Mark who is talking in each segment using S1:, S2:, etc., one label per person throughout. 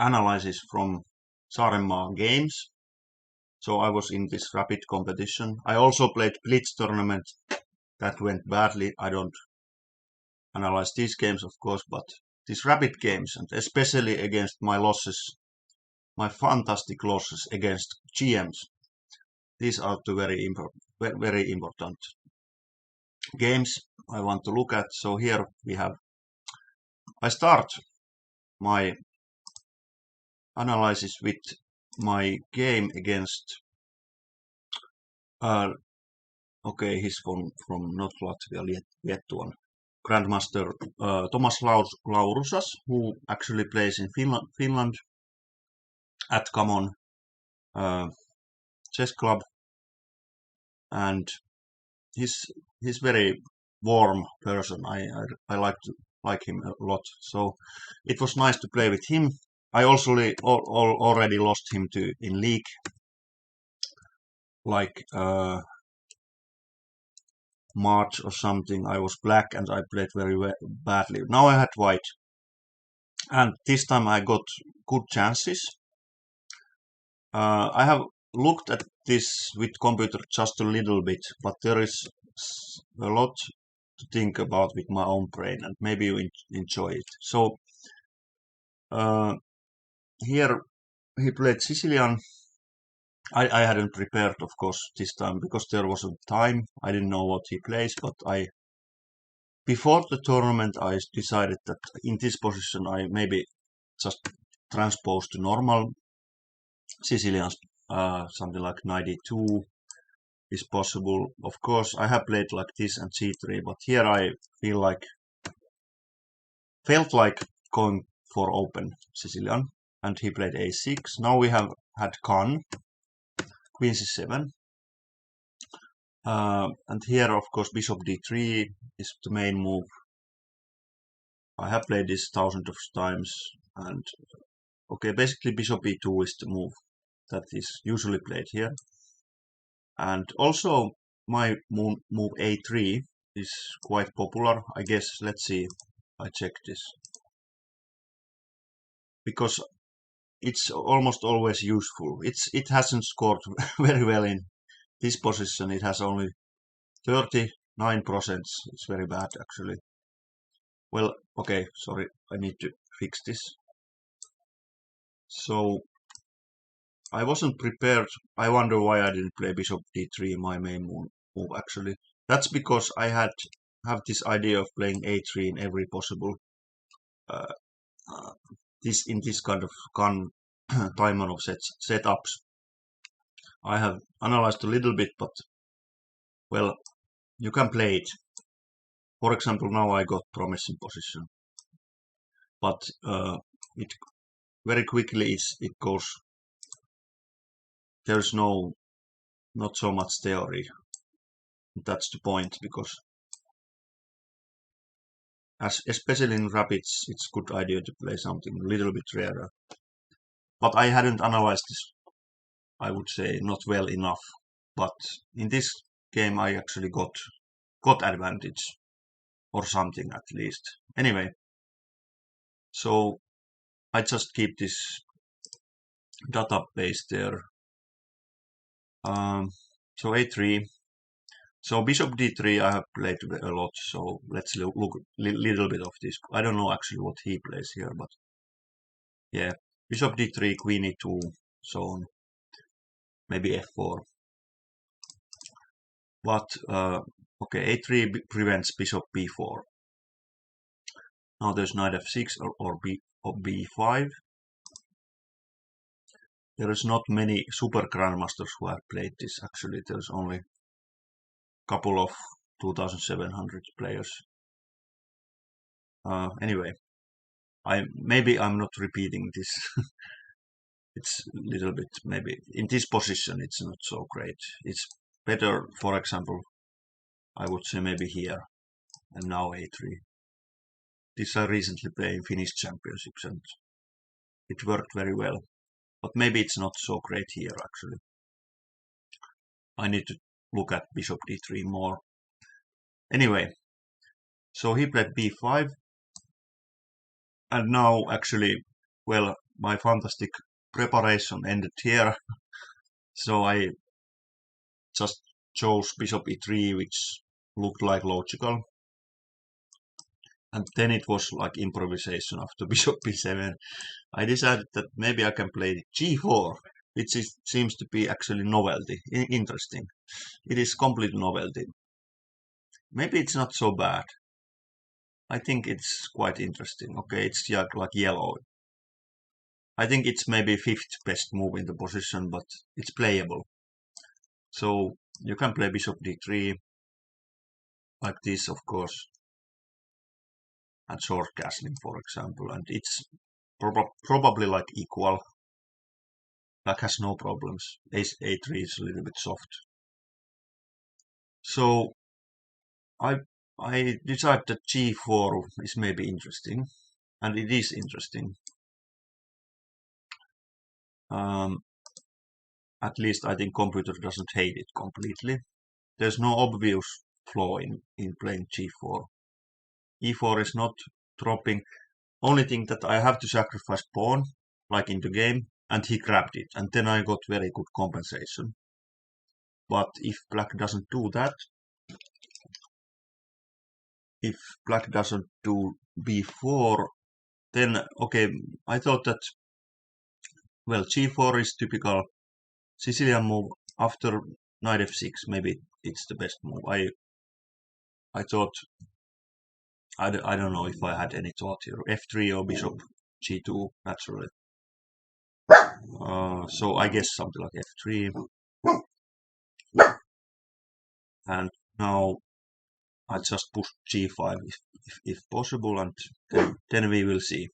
S1: analysis from Saarenmaa games. So I was in this rapid competition. I also played Blitz tournament that went badly. I don't analyze these games, of course, but these rapid games, and especially against my losses, my fantastic losses against GMs. These are the very important games I want to look at. So here we have, I start my analysis with my game against, okay, he's from not Latvia, Liettuan, Grandmaster Thomas Laurusas, who actually plays in Finland at Common Chess Club, and he's very warm person. I like him a lot. So it was nice to play with him. I also already lost him in league, like March or something. I was black and I played very badly. Now I had white, and this time I got good chances. I have looked at this with computer just a little bit, but there is a lot to think about with my own brain, and maybe you enjoy it. So here he played Sicilian. I hadn't prepared, of course, this time because there wasn't time. I didn't know what he plays, but before the tournament I decided that in this position I maybe just transpose to normal Sicilians, something like 92 is possible. Of course, I have played like this and c3, but here I felt like going for open Sicilian, and he played a6. Now we have had Khan, Queen c7, and here, of course, Bishop d3 is the main move. I have played this thousands of times, and okay, basically Bishop e2 is the move that is usually played here. And also my move a3 is quite popular, I guess. Let's see, I check this, because it's almost always useful. It hasn't scored very well in this position. It has only 39%. It's very bad, actually. Well, okay, sorry, I need to fix this. So I wasn't prepared. I wonder why I didn't play Bishop d3, my main move, actually. That's because I have this idea of playing a3 in every possible in this kind of timer of setups. I have analyzed a little bit, but well, you can play it. For example, now I got promising position, but it very quickly it goes. There's not so much theory. That's the point, because especially in rapids, it's a good idea to play something a little bit rarer. But I hadn't analyzed this, I would say, not well enough. But in this game, I actually got advantage, or something at least. Anyway, so I just keep this database there. So a3. So Bishop d3 I have played a lot, so let's look a little bit of this. I don't know actually what he plays here, but yeah, Bishop d3, Queen e2, so on. Maybe f4. But okay, a3 prevents Bishop b4. Now there's knight f6 or b5. There is not many super grandmasters who have played this. Actually, there's only a couple of 2,700 players. Anyway, maybe I'm not repeating this. It's a little bit, maybe in this position it's not so great. It's better, for example, I would say maybe here, and now a3. This I recently played in Finnish championships and it worked very well. But maybe it's not so great here, actually. I need to look at Bishop d3 more. Anyway, so he played b5. And now, actually, well, my fantastic preparation ended here. So I just chose bishop e3, which looked like logical. And then it was like improvisation after bishop b7. I decided that maybe I can play g4, which seems to be actually novelty, interesting. It is complete novelty. Maybe it's not so bad. I think it's quite interesting. Okay, it's like yellow. I think it's maybe fifth best move in the position, but it's playable. So you can play bishop d3 like this, of course, and short castling, for example, and it's probably like equal. Black has no problems. Ace a3 is a little bit soft. So I decide that g4 is maybe interesting, and it is interesting. At least I think computer doesn't hate it completely. There's no obvious flaw in playing g4. e4 is not dropping. Only thing that I have to sacrifice pawn, like in the game, and he grabbed it, and then I got very good compensation. But if black doesn't do that, if black doesn't do b4, then okay, I thought that, well, g4 is typical Sicilian move after knight f6. Maybe it's the best move. I thought, I don't know if I had any thought here. f3 or bishop g2, naturally. So I guess something like f3. And now I just push g5 if possible, and then we will see.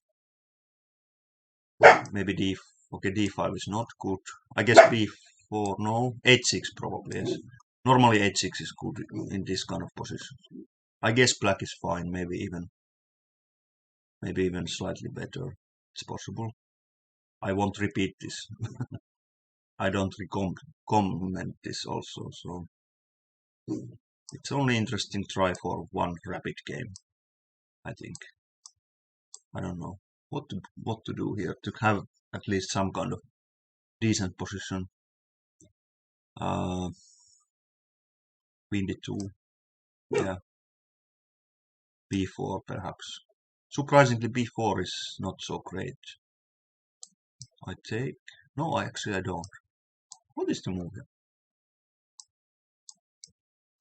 S1: Maybe okay, d5 is not good. I guess b4, no, h6 probably, yes. Normally h6 is good in this kind of position. I guess black is fine, maybe even slightly better. It's possible. I won't repeat this. I don't comment this also, so it's only interesting try for one rapid game, I think. I don't know what to do here to have at least some kind of decent position. Queen d2, yeah, b4 perhaps. Surprisingly, b4 is not so great. I take. No, actually I don't. What is the move here?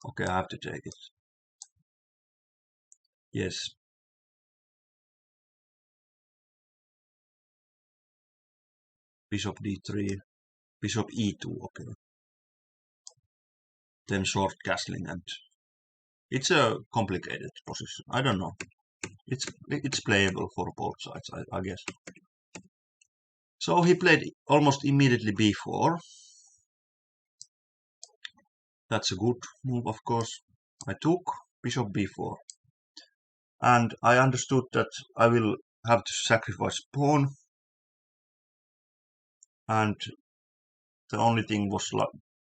S1: Okay, I have to take it. Yes. Bishop d3, bishop e2, okay. Then short castling, and it's a complicated position. I don't know. It's playable for both sides, I guess. So he played almost immediately b4. That's a good move, of course. I took bishop b4. And I understood that I will have to sacrifice pawn. And the only thing was like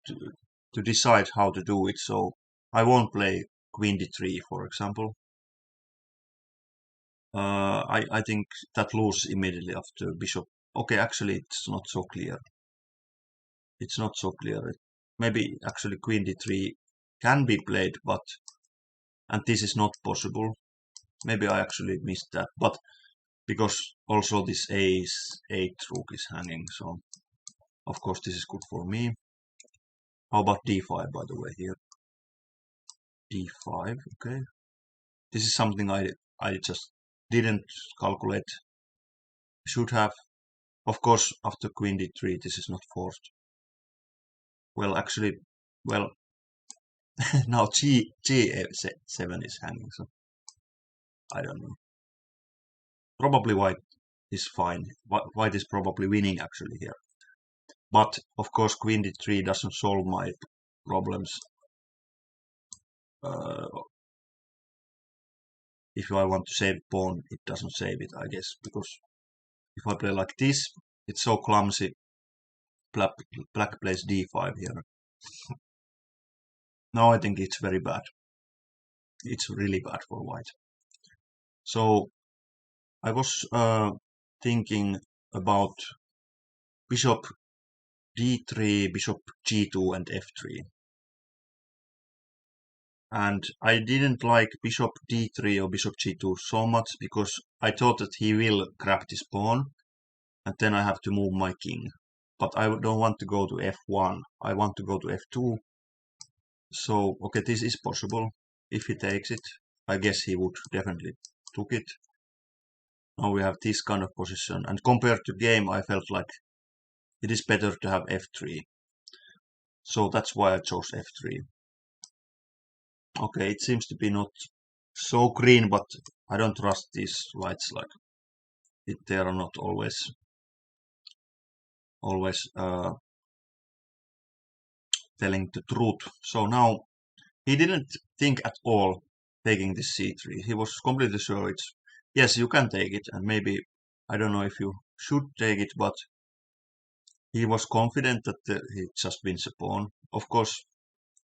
S1: to decide how to do it. So I won't play queen d3, for example. I think that loses immediately after bishop. Okay, actually it's not so clear. It's not so clear. Maybe actually queen d3 can be played, and this is not possible. Maybe I actually missed that, but because also this ace-8 rook is hanging, so of course this is good for me. How about d5, by the way, here? d5, okay. This is something I just didn't calculate. Should have. Of course, after queen d3, this is not forced. Well, actually, well, now g7 is hanging, so I don't know. Probably white is fine. White is probably winning actually here. But of course, queen d3 doesn't solve my problems. If I want to save pawn, it doesn't save it, I guess, because if I play like this, it's so clumsy. Black plays d5 here. Now I think it's very bad. It's really bad for white. So I was thinking about bishop d3, bishop g2 and f3. And I didn't like bishop d3 or bishop g2 so much because I thought that he will grab this pawn and then I have to move my king. But I don't want to go to f1, I want to go to f2. So, okay, this is possible if he takes it. I guess he would definitely took it. Now we have this kind of position, and compared to game I felt like it is better to have f3. So that's why I chose f3. Okay, it seems to be not so green, but I don't trust these lights, like they are not always telling the truth. So now he didn't think at all taking this c3. He was completely sure it's yes, you can take it, and maybe I don't know if you should take it, but he was confident that he just wins a pawn. Of course,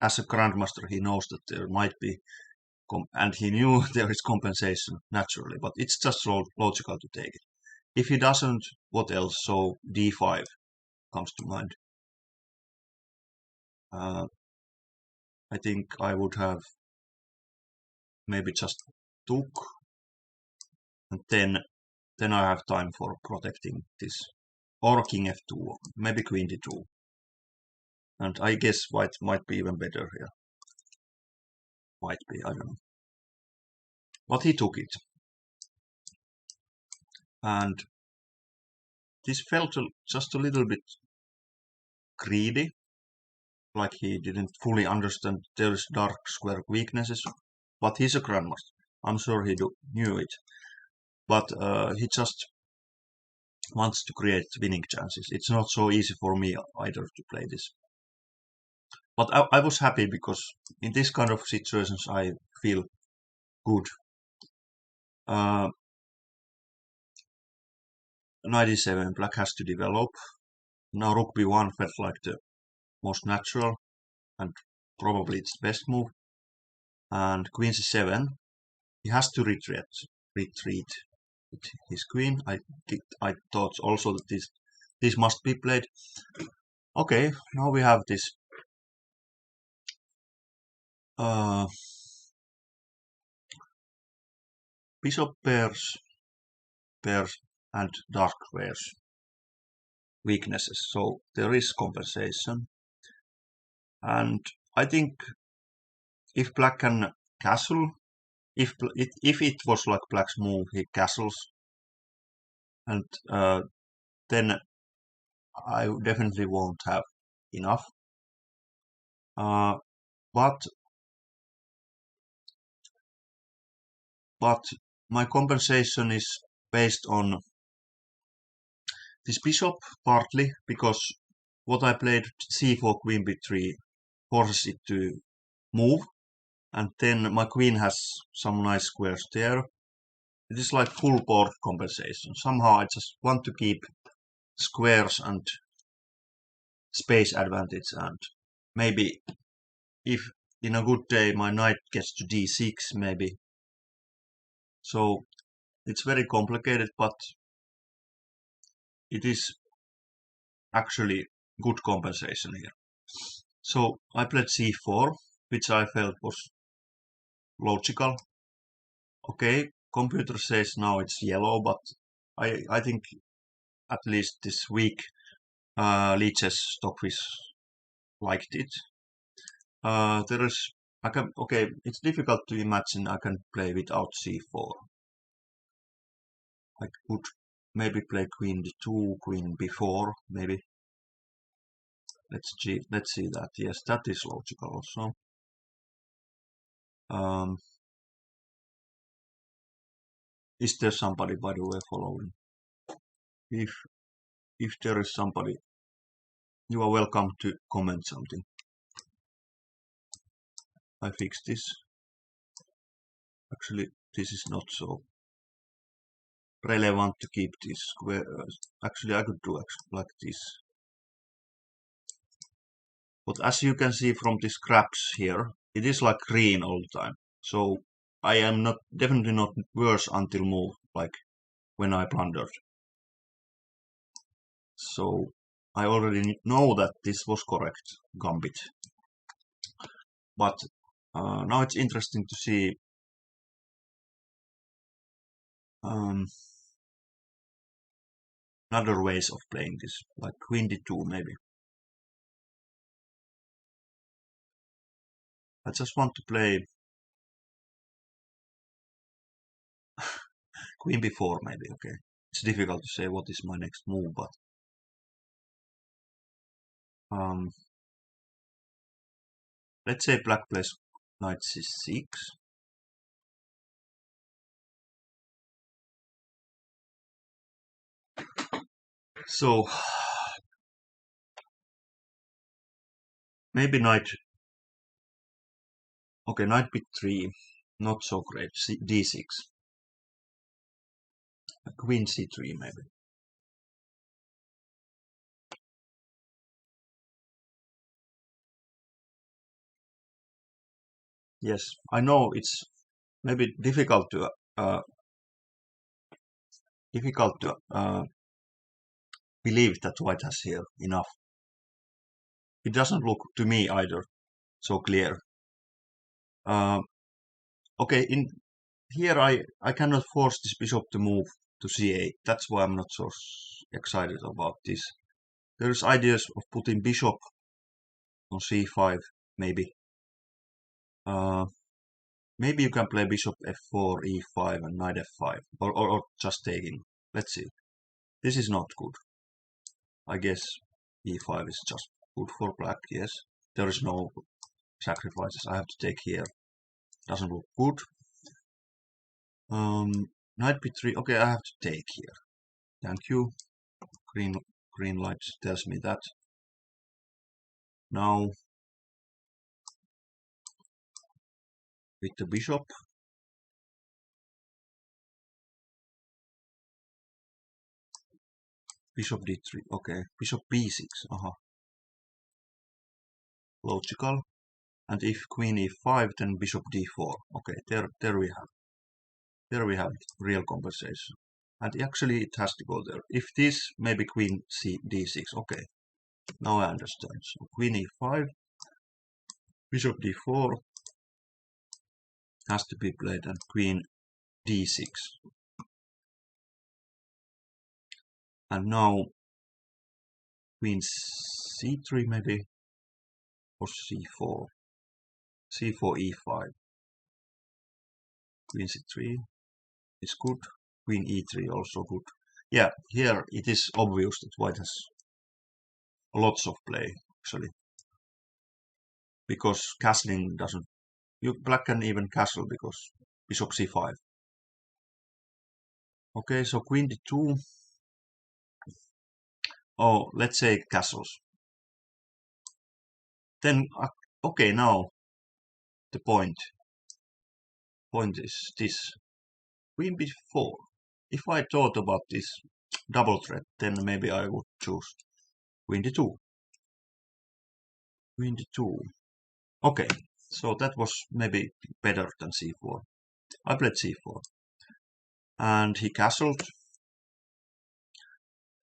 S1: as a grandmaster, he knows that there might be, and he knew there is compensation naturally, but it's just logical to take it. If he doesn't, what else? So d5 comes to mind. I think I would have maybe just took, and then I have time for protecting this, or king f2, maybe queen d2, and I guess white might be even better here. Might be, I don't know. But he took it, and this felt just a little bit greedy, like he didn't fully understand there's dark square weaknesses, but he's a grandmaster. I'm sure he knew it, but he just wants to create winning chances. It's not so easy for me either to play this. But I was happy because in this kind of situations I feel good. Knight e7, black has to develop. Now rook b1 felt like the most natural, and probably it's the best move. And queen c7, he has to retreat with his queen. I thought also that this must be played. Okay, now we have this bishop pairs, and dark squares weaknesses. So there is compensation, and I think if black can castle, if it was like black's move, he castles, and then I definitely won't have enough. But my compensation is based on this bishop, partly because what I played c4 queen b3 forces it to move, and then my queen has some nice squares there. It is like full board compensation. Somehow I just want to keep squares and space advantage, and maybe if in a good day my knight gets to d6 maybe. So it's very complicated, but it is actually good compensation here. So I played c4, which I felt was logical. Okay, computer says now it's yellow, but I think at least this week Leech's Stockfish liked it. Okay, it's difficult to imagine I can play without c4. I could maybe play queen d2, queen b4, maybe. Let's see that. Yes, that is logical also. Is there somebody, by the way, following? If there is somebody, you are welcome to comment something. I fixed this. Actually, this is not so relevant to keep this square. Actually, I could do like this. But as you can see from the scraps here, it is like green all the time. So I am definitely not worse until move, like when I blundered. So I already know that this was correct gambit. But now it's interesting to see other ways of playing this, like queen d2 maybe. I just want to play queen b4 maybe, okay. It's difficult to say what is my next move, but let's say black plays knight c6. So maybe knight, okay, knight b3, not so great, d6. Queen c3 maybe. Yes, I know it's maybe difficult to believe that white has here enough. It doesn't look to me either so clear. Okay, in here I cannot force this bishop to move to c8. That's why I'm not so excited about this. There's ideas of putting bishop on c5 maybe. Maybe you can play bishop f4, e5 and knight f5 or just taking. Let's see. This is not good. I guess e5 is just good for black, yes. There is no sacrifices. I have to take here. Doesn't look good. Knight b3. Okay, I have to take here. Thank you. Green light tells me that. Now with the bishop. Bishop d3. Okay, bishop b6. Logical. And if queen e5, then bishop d4. Okay, there we have. There we have real compensation. And actually it has to go there. If this, maybe queen d6. Okay, now I understand. So queen e5, bishop d4 has to be played, and queen d6. And now queen c3 maybe, or c4. c4, e5. Queen c3 is good. Queen e3 also good. Yeah, here it is obvious that white has lots of play, actually. Because castling doesn't... Black can even castle because bishop c5. Okay, so queen d2. Oh, let's say castles. Then, okay, now the point is this. Queen b4. If I thought about this double threat, then maybe I would choose queen d2. Queen d2. Okay, so that was maybe better than c4. I played c4. And he castled.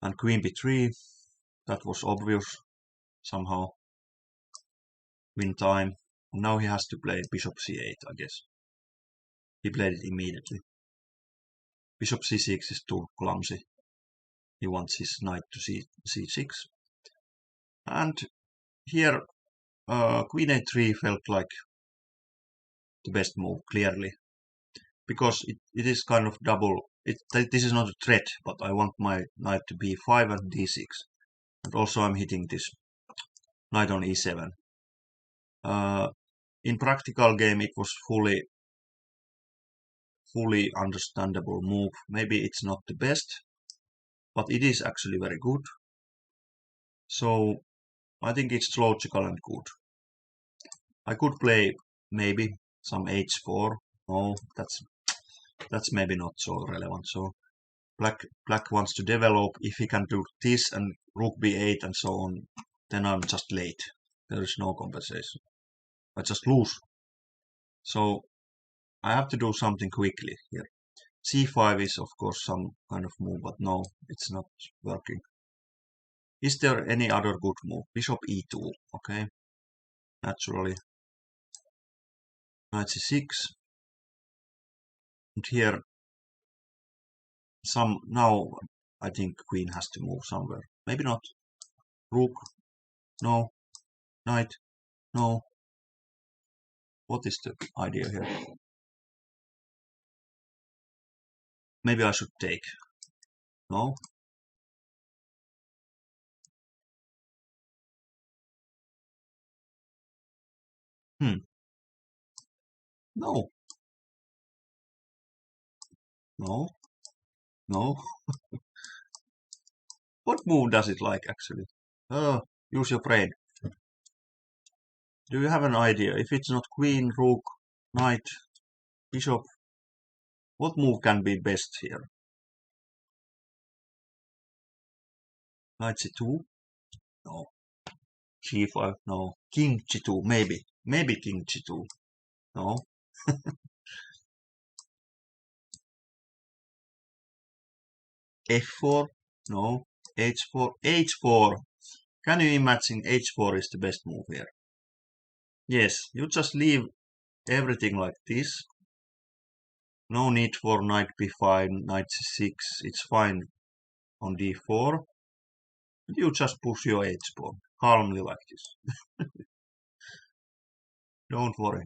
S1: And queen b3. That was obvious somehow. Win time. And now he has to play bishop c8, I guess. He played it immediately. Bishop c6 is too clumsy. He wants his knight to c6. And here queen a3 felt like the best move, clearly. Because it is kind of double. This is not a threat, but I want my knight to b5 and d6. And also I'm hitting this knight on e7. In practical game it was fully understandable move. Maybe it's not the best, but it is actually very good. So I think it's logical and good. I could play maybe some h4. No, that's maybe not so relevant. So black wants to develop. If he can do this and rook b8 and so on, then I'm just late. There is no compensation. I just lose. So I have to do something quickly here. c5 is of course some kind of move, but no, it's not working. Is there any other good move? Bishop e2, okay. Naturally. Knight c6. And here, now I think queen has to move somewhere. Maybe not. Rook. No. Knight. No. What is the idea here? Maybe I should take. No. No. No. No. What move does it like actually? Oh, use your brain. Do you have an idea? If it's not queen, rook, knight, bishop, what move can be best here? Knight c2? No. G5? No. King g2? Maybe. Maybe king g2. No. f4? No. h4? h4. Can you imagine h4 is the best move here? Yes, you just leave everything like this. No need for knight b5, knight c6. It's fine on d4. You just push your h-pawn calmly like this. Don't worry.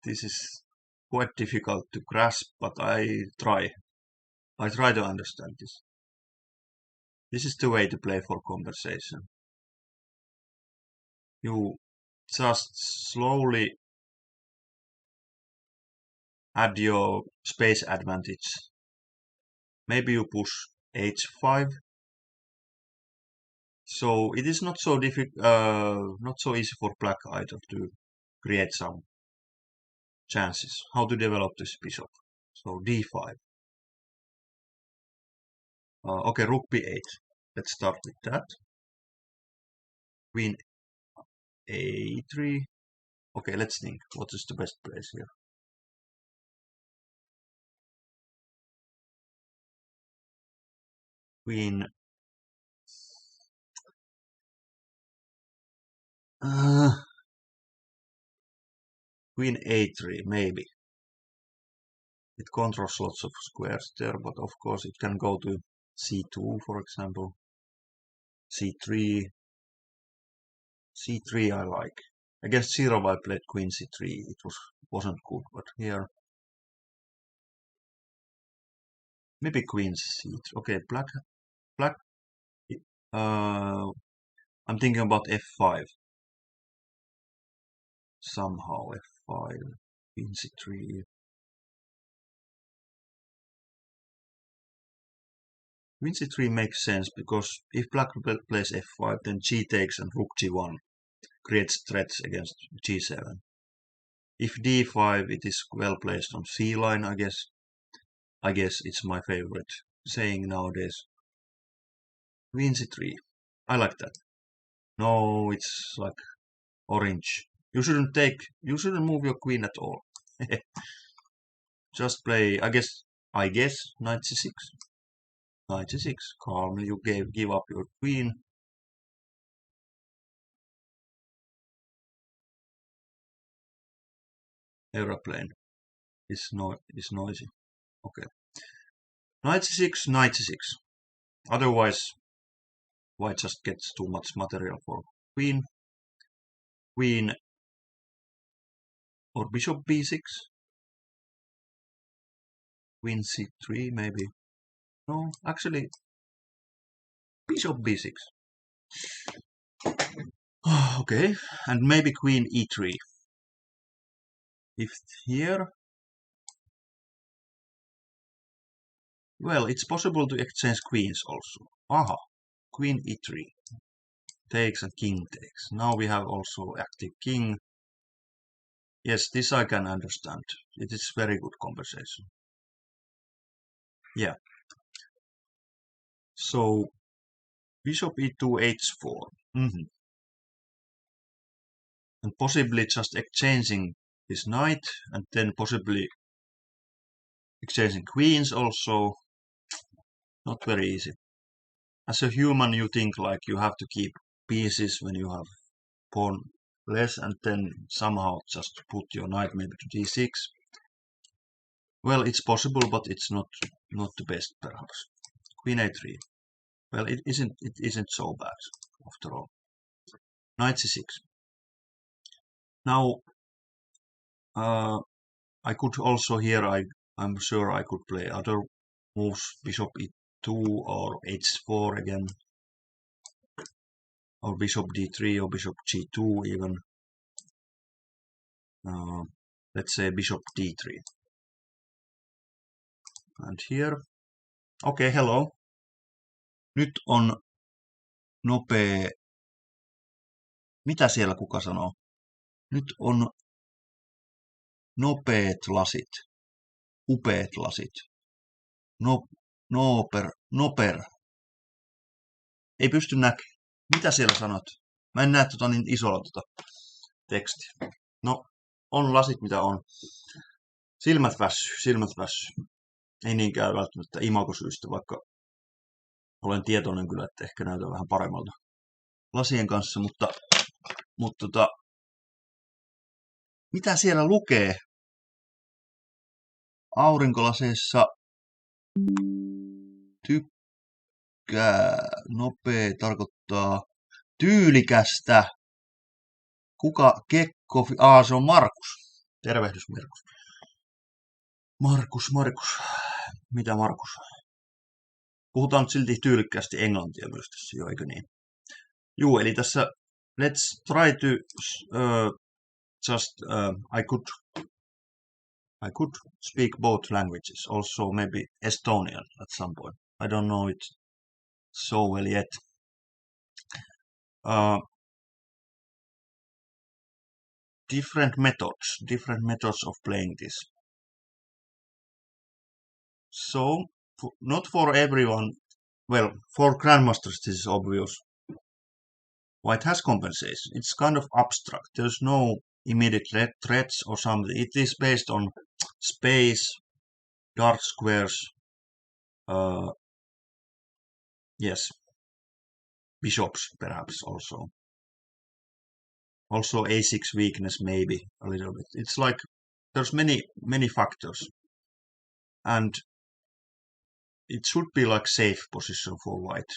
S1: This is quite difficult to grasp, but I try. I try to understand this. This is the way to play for conversation. You just slowly add your space advantage. Maybe you push h5. So it is not so not so easy for black either to create some chances. How to develop this bishop? So d5. Okay, rook b8. Let's start with that. Queen a3. Okay, let's think. What is the best place here? Queen. Queen a3, maybe. It controls lots of squares there, but of course it can go to c2, for example. c3. c3 I like. Against Zero I played queen c3. It wasn't good, but here maybe queen c3. Okay, black. I'm thinking about f5. Somehow f5, queen c3. Queen c3 makes sense because if black plays f5, then g takes and rook g1 creates threats against g7. If d5, it is well placed on c line, I guess. I guess it's my favorite saying nowadays. Queen c3. I like that. No, it's like orange. You shouldn't move your queen at all. Just play, I guess, knight c6. Knight c6. Calmly, you give up your queen. Aeroplane is noisy. Okay. Knight c6, knight c6. Otherwise, white just gets too much material for queen. Queen or bishop b6. Queen c3 maybe. No, actually, bishop b6. Okay, and maybe queen e3. If here, well, it's possible to exchange queens also. Aha, queen e3 takes and king takes. Now we have also active king. Yes, this I can understand. It is very good conversation. Yeah. So bishop e2 h4. And possibly just exchanging this knight and then possibly exchanging queens also. Not very easy. as a human, you think like you have to keep pieces when you have pawn less, and then somehow just put your knight maybe to d6. Well, it's possible, but it's not the best perhaps. Queen a3. Well, it isn't so bad after all. Knight c6. Now, I could also here, I'm sure I could play other moves, bishop e2 or h4 again, or bishop d3 or bishop g2 even. Let's say bishop d3. And here, okay, hello. Nyt on nopea. Mitä siellä kuka sanoo? Nyt on nopeet lasit. Upeet lasit. Noper. Ei pysty näkemään. Mitä siellä sanot? Mä en näe niin isolla tekstiä. No, on lasit mitä on. Silmät vässy. Ei niinkään välttämättä imagosyistä, vaikka olen tietoinen kyllä, että ehkä näytän vähän paremmalta lasien kanssa, mutta mitä siellä lukee? Aurinkolaseissa nopea tarkoittaa tyylikästä. Kuka Kekko? Se on Markus. Tervehdys Markus. Markus. Mitä Markus? Puhutaan nyt silti tyylikkäästi englantia myös tässä jo, eikö niin? Juu, eli tässä let's try to I could speak both languages, also maybe Estonian at some point. I don't know it so well yet. Different methods of playing this. So, not for everyone, well, for grandmasters this is obvious. White has compensation. It's kind of abstract. There's no immediate threats or something. It is based on space, dark squares, yes, bishops perhaps also. Also a6 weakness maybe a little bit. It's like there's many factors, and it should be like safe position for white.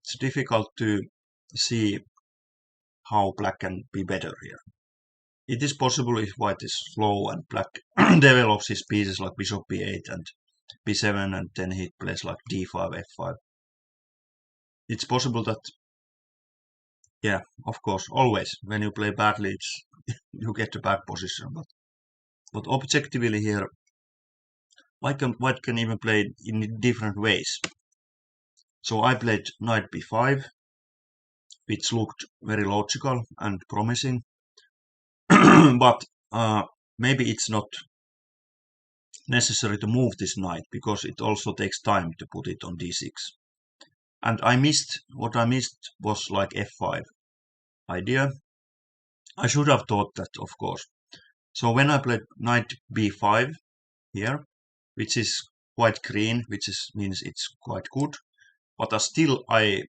S1: It's difficult to see how black can be better here. It is possible if white is slow and black develops his pieces like bishop b8 and b7, and then he plays like d5, f5. It's possible that, yeah, of course, always when you play badly, you get a bad position. But objectively here, white can even play in different ways. So I played knight b5, which looked very logical and promising. But maybe it's not necessary to move this knight, because it also takes time to put it on d6. And what I missed was like f5 idea. I should have thought that, of course. So when I played knight b5 here, which is quite green, means it's quite good, but still I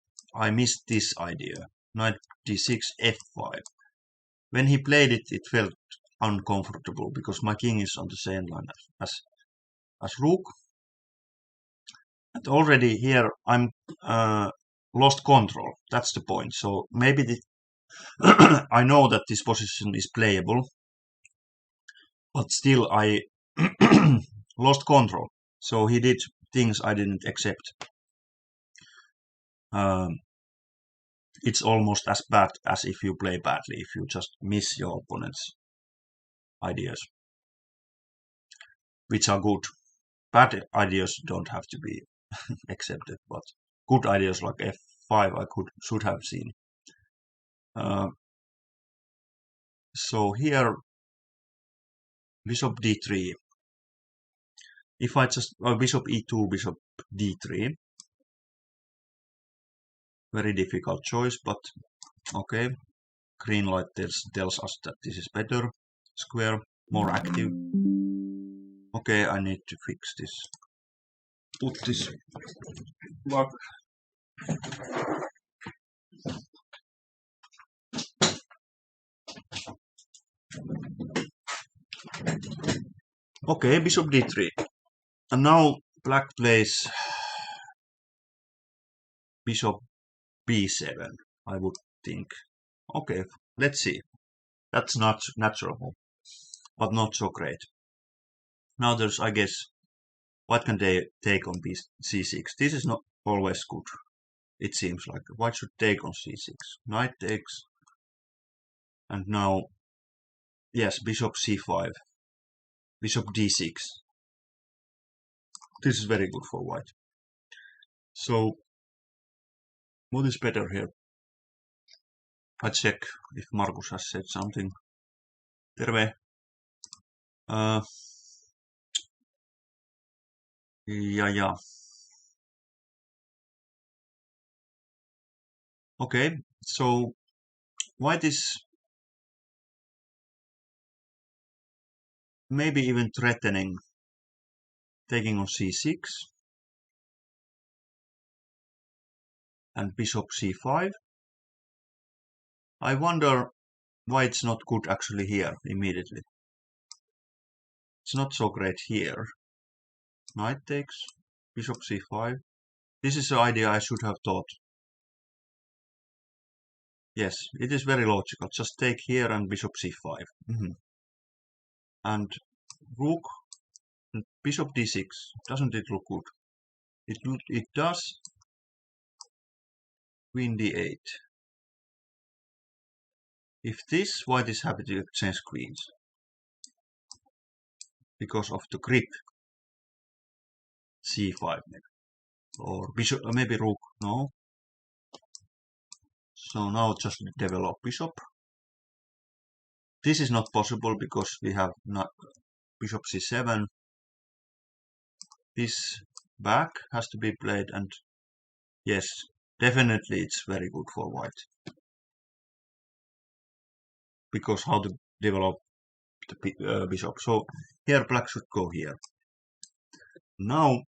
S1: missed this idea, knight d6, f5. When he played it, it felt uncomfortable because my king is on the same line as rook. And already here I'm lost control. That's the point. So maybe I know that this position is playable, but still I lost control. So he did things I didn't accept. It's almost as bad as if you play badly, if you just miss your opponent's ideas, which are good. Bad ideas don't have to be accepted, but good ideas like f5 I should have seen. So here, bishop d3. If I just bishop e2, bishop d3. Very difficult choice, but okay. Green light tells us that this is better. Square, more active. Okay, I need to fix this. put this back. Okay, bishop d3. And now black plays bishop b7, I would think. Okay, let's see. That's not natural, but not so great. Now there's, I guess, what can they take on c6? This is not always good, it seems like. White should take on c6. Knight takes. And now, yes, bishop c5. Bishop d6. This is very good for white. So, what is better here? I check if Markus has said something. Terve. Yeah. Okay, so white is maybe even threatening taking on c6 and bishop c5. I wonder why it's not good actually here immediately. It's not so great here. Knight takes, bishop c5. This is the idea I should have thought. Yes, it is very logical. Just take here and bishop c5. And rook and bishop d6. Doesn't it look good? It does. Queen d8. If this, white is happy to exchange queens. Because of the grip. c5 maybe. Or bishop, maybe rook. No. So now just develop bishop. This is not possible because we have not bishop c7. This back has to be played, and yes, definitely it's very good for white. Because how to develop the bishop. So here black should go here. Now,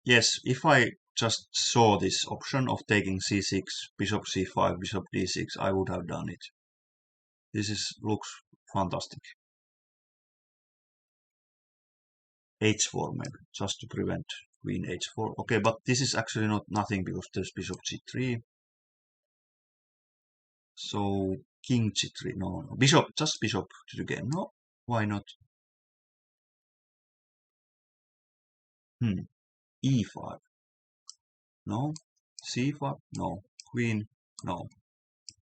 S1: yes, if I just saw this option of taking c6, bishop c5, bishop d6, I would have done it. This looks fantastic. h4 maybe, just to prevent queen h4. Okay, but this is actually not nothing because there's bishop c3. So king g3, no, bishop, just bishop to the game. No, why not? e5, no, c5, no, queen, no,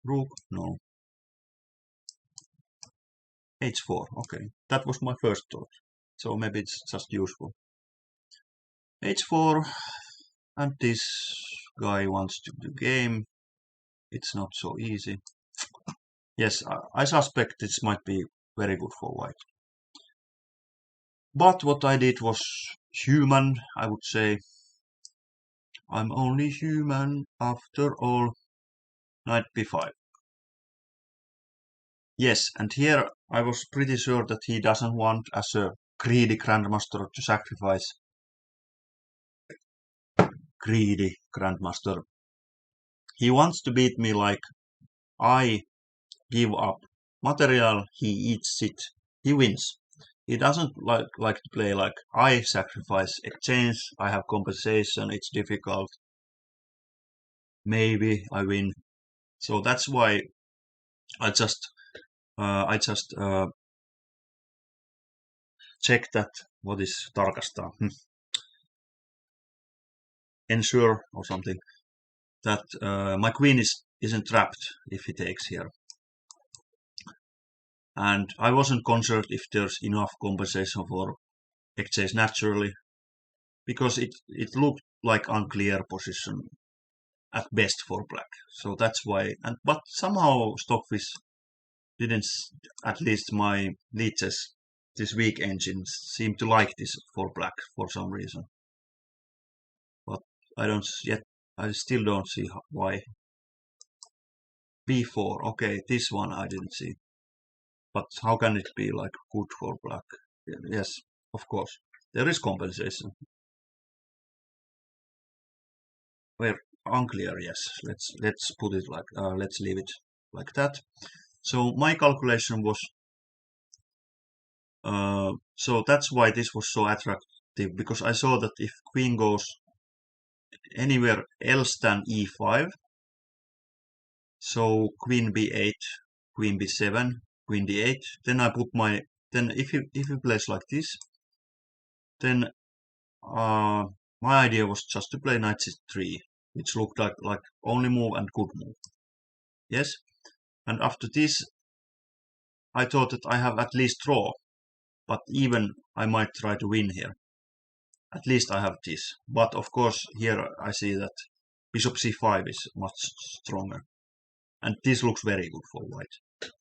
S1: rook, no, h4, okay, that was my first thought, so maybe it's just useful. h4, and this guy wants to do game, it's not so easy. Yes, I suspect this might be very good for white. But what I did was human, I would say. I'm only human after all. Knight b5. Yes, and here I was pretty sure that he doesn't want, as a greedy grandmaster, to sacrifice. Greedy grandmaster. He wants to beat me like I give up material, he eats it, he wins. He doesn't like to play like I sacrifice exchange, I have compensation, it's difficult. Maybe I win. So that's why I just check that what is tarkastaa. Ensure or something that my queen isn't trapped if he takes here. And I wasn't concerned if there's enough compensation for exchange naturally, because it looked like unclear position at best for black. So that's why. But somehow Stockfish didn't, at least my leeches, this weak engines seem to like this for black for some reason. But I still don't see why. b4, okay, this one I didn't see. But how can it be like good for black? Yes, of course. There is compensation. Well, unclear. Yes, let's put it like let's leave it like that. So my calculation was so that's why this was so attractive, because I saw that if queen goes anywhere else than e5, so queen b8, queen b7, queen d8, then I put my, then if you place like this, then my idea was just to play knight c3, which looked like only move and good move. Yes, and after this, I thought that I have at least draw, but even I might try to win here. At least I have this. But of course, here I see that bishop c5 is much stronger. And this looks very good for white.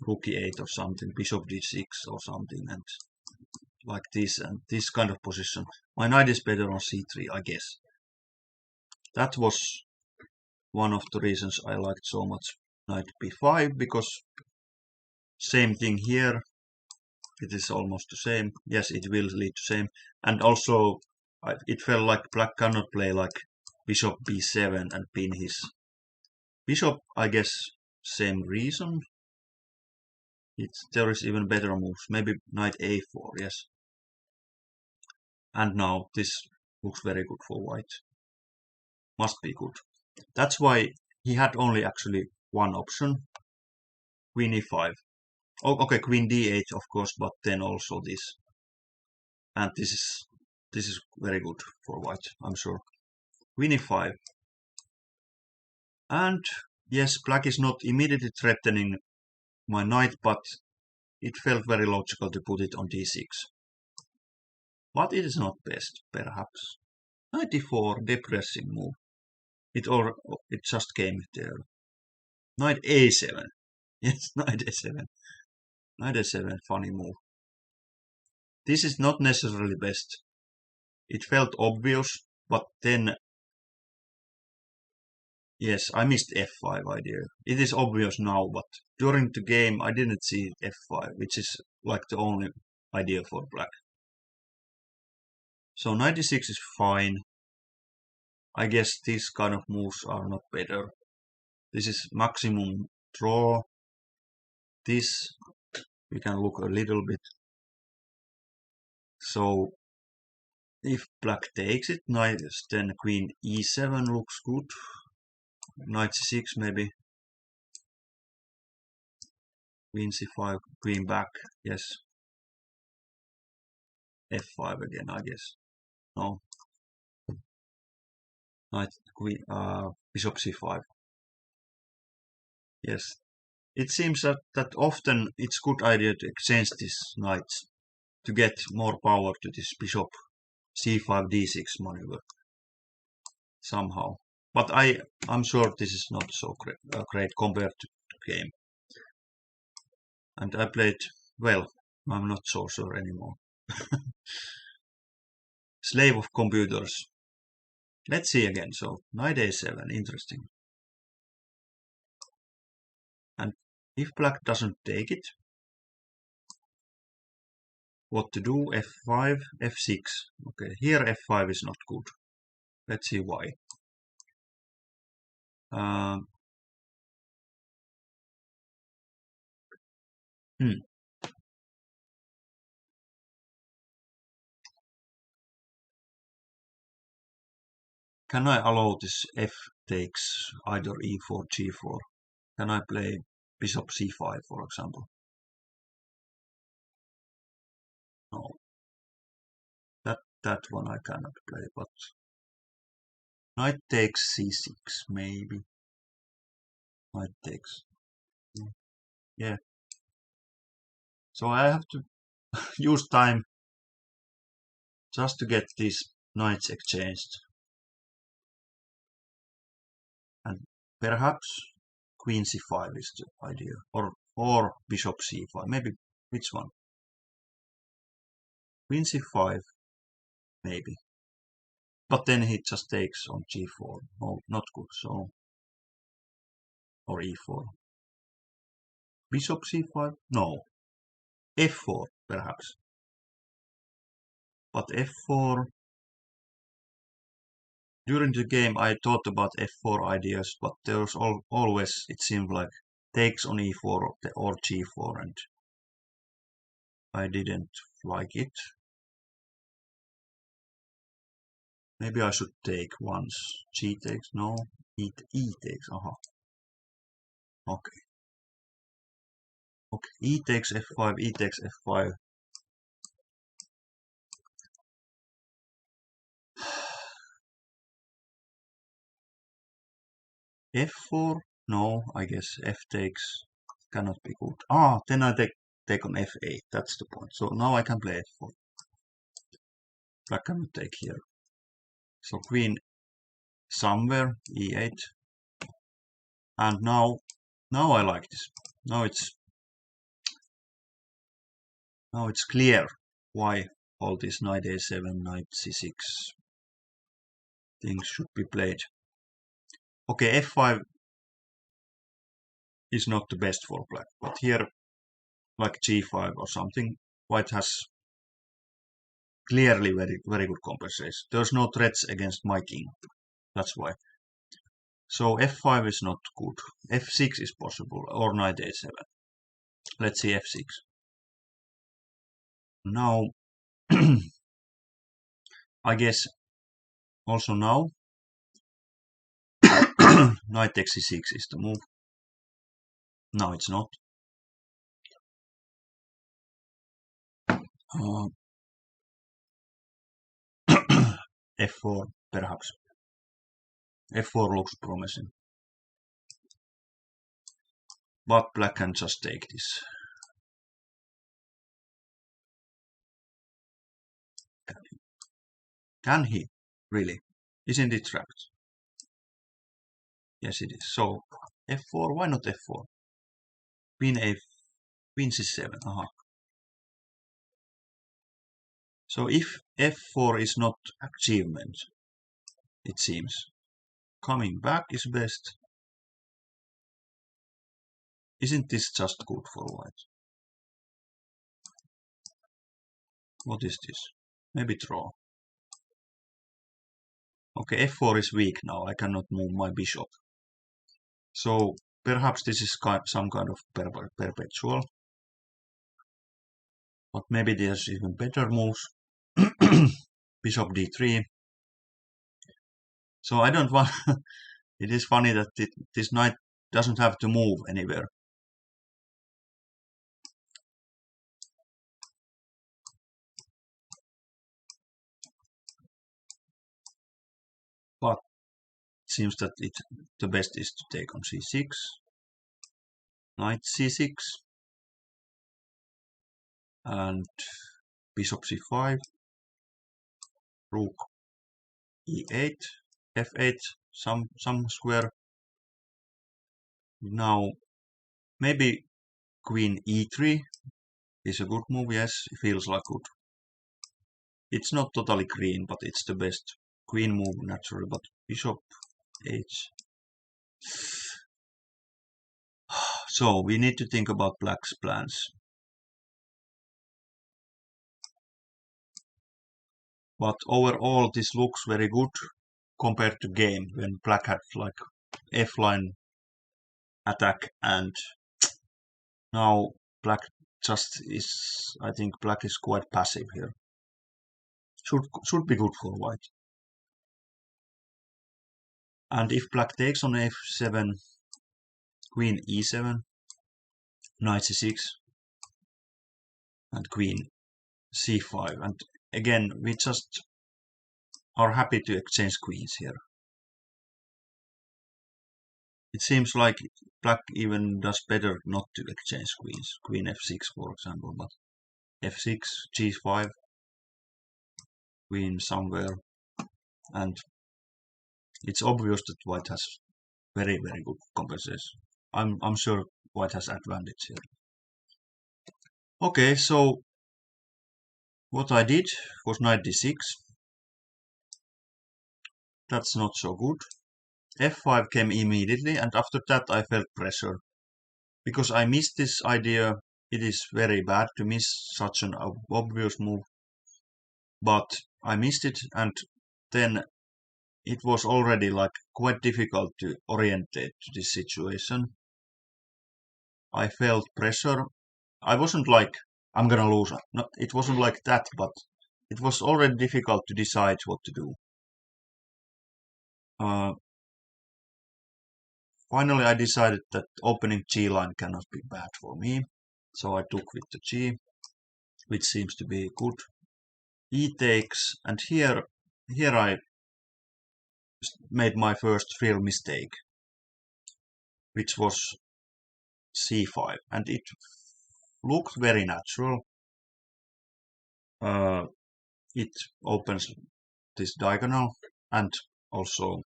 S1: Rook e8 or something, bishop d6 or something, and like this, and this kind of position. My knight is better on c3, I guess. That was one of the reasons I liked so much knight b5, because same thing here. It is almost the same. Yes, it will lead to same. And also, it felt like black cannot play like bishop b7 and pin his bishop. I guess same reason. There is even better moves. Maybe knight a4, yes. And now this looks very good for white. Must be good. That's why he had only actually one option. Queen e5. Oh, okay, queen d8, of course, but then also this. And this is very good for white, I'm sure. Queen e5. And yes, black is not immediately threatening my knight, but it felt very logical to put it on d6. But it is not best, perhaps. Knight d4, depressing move. It just came there. Knight a7. Yes, knight a7. Knight a7, funny move. This is not necessarily best. It felt obvious, but then yes, I missed f5 idea. It is obvious now, but during the game I didn't see f5, which is like the only idea for black. So 96 is fine. I guess these kind of moves are not better. This is maximum draw. This, we can look a little bit. So if black takes it, then queen e7 looks good. Knight c6 maybe. Queen c5, queen back, yes. f5 again, I guess. No. Knight, queen, bishop c5. Yes. It seems that often it's good idea to exchange these knights to get more power to this bishop c5 d6 maneuver somehow. But I'm sure this is not so great compared to the game. And I played well. I'm not so sure anymore. Slave of computers. Let's see again. So knight a7, interesting. And if black doesn't take it, what to do? f5, f6. Okay, here f5 is not good. Let's see why. Can I allow this f takes either e4, g4? Can I play bishop c5, for example? No. That one I cannot play, but knight takes c6, maybe. Knight takes. Yeah. So I have to use time just to get these knights exchanged. And perhaps queen c5 is the idea. Or bishop c5. Maybe which one? Queen c5, maybe. But then he just takes on g4. No, not good. So, or e4. Bishop c5? No. f4, perhaps. But f4. during the game I thought about f4 ideas, but there was always, it seemed like, takes on e4 or g4, and I didn't like it. Maybe I should take once. G takes, no. E takes, aha. Okay. Okay, e takes f5, e takes f5. f4, no, I guess f takes cannot be good. Ah, then I take on f8, that's the point. So now I can play f4. Black cannot take here. So queen somewhere, e8. And now I like this. Now it's clear why all this knight a7, knight c6 things should be played. Okay, f5 is not the best for black, but here, like g5 or something, white has clearly very good compensation. There's no threats against my king. That's why. So f5 is not good. f6 is possible, or knight a7. Let's see f6. Now, I guess also now, knight takes c6 is the move. No, it's not. f4 perhaps. f4 looks promising. But black can just take this. Can he? Really? Isn't it trapped? Yes, it is. So f4, why not f4? Queen c7. Aha. So if f4 is not achievement, it seems, coming back is best. Isn't this just good for white? What is this? Maybe draw. Okay, f4 is weak now. I cannot move my bishop. So perhaps this is some kind of perpetual. But maybe there's even better moves. Bishop d3. So I don't want... It is funny that this knight doesn't have to move anywhere. But it seems that the best is to take on c6. Knight c6. And bishop c5. Rook e8. f8. Some square. Now maybe queen e3 is a good move. Yes, it feels like good. It's not totally green, but it's the best queen move naturally. But bishop h. So we need to think about black's plans. But overall, this looks very good compared to game when black had like f-line attack, and now black just is. I think black is quite passive here. Should be good for white. And if black takes on f7, queen e7, knight c6, and queen c5, and again we just are happy to exchange queens here. It seems like black even does better not to exchange queens. Queen f6, for example, but f6, g5, queen somewhere, and it's obvious that white has very good compensation. I'm sure white has advantage here. Okay, so what I did was knight d6. That's not so good. f5 came immediately, and after that I felt pressure. Because I missed this idea, it is very bad to miss such an obvious move. But I missed it, and then it was already like quite difficult to orientate to this situation. I felt pressure. I wasn't like, I'm gonna lose. No, it wasn't like that, but it was already difficult to decide what to do. Uh, Finally, I decided that opening G line cannot be bad for me. So I took with the G, which seems to be good. E takes, and here I made my first real mistake, which was C5, and it looked very natural. It opens this diagonal and also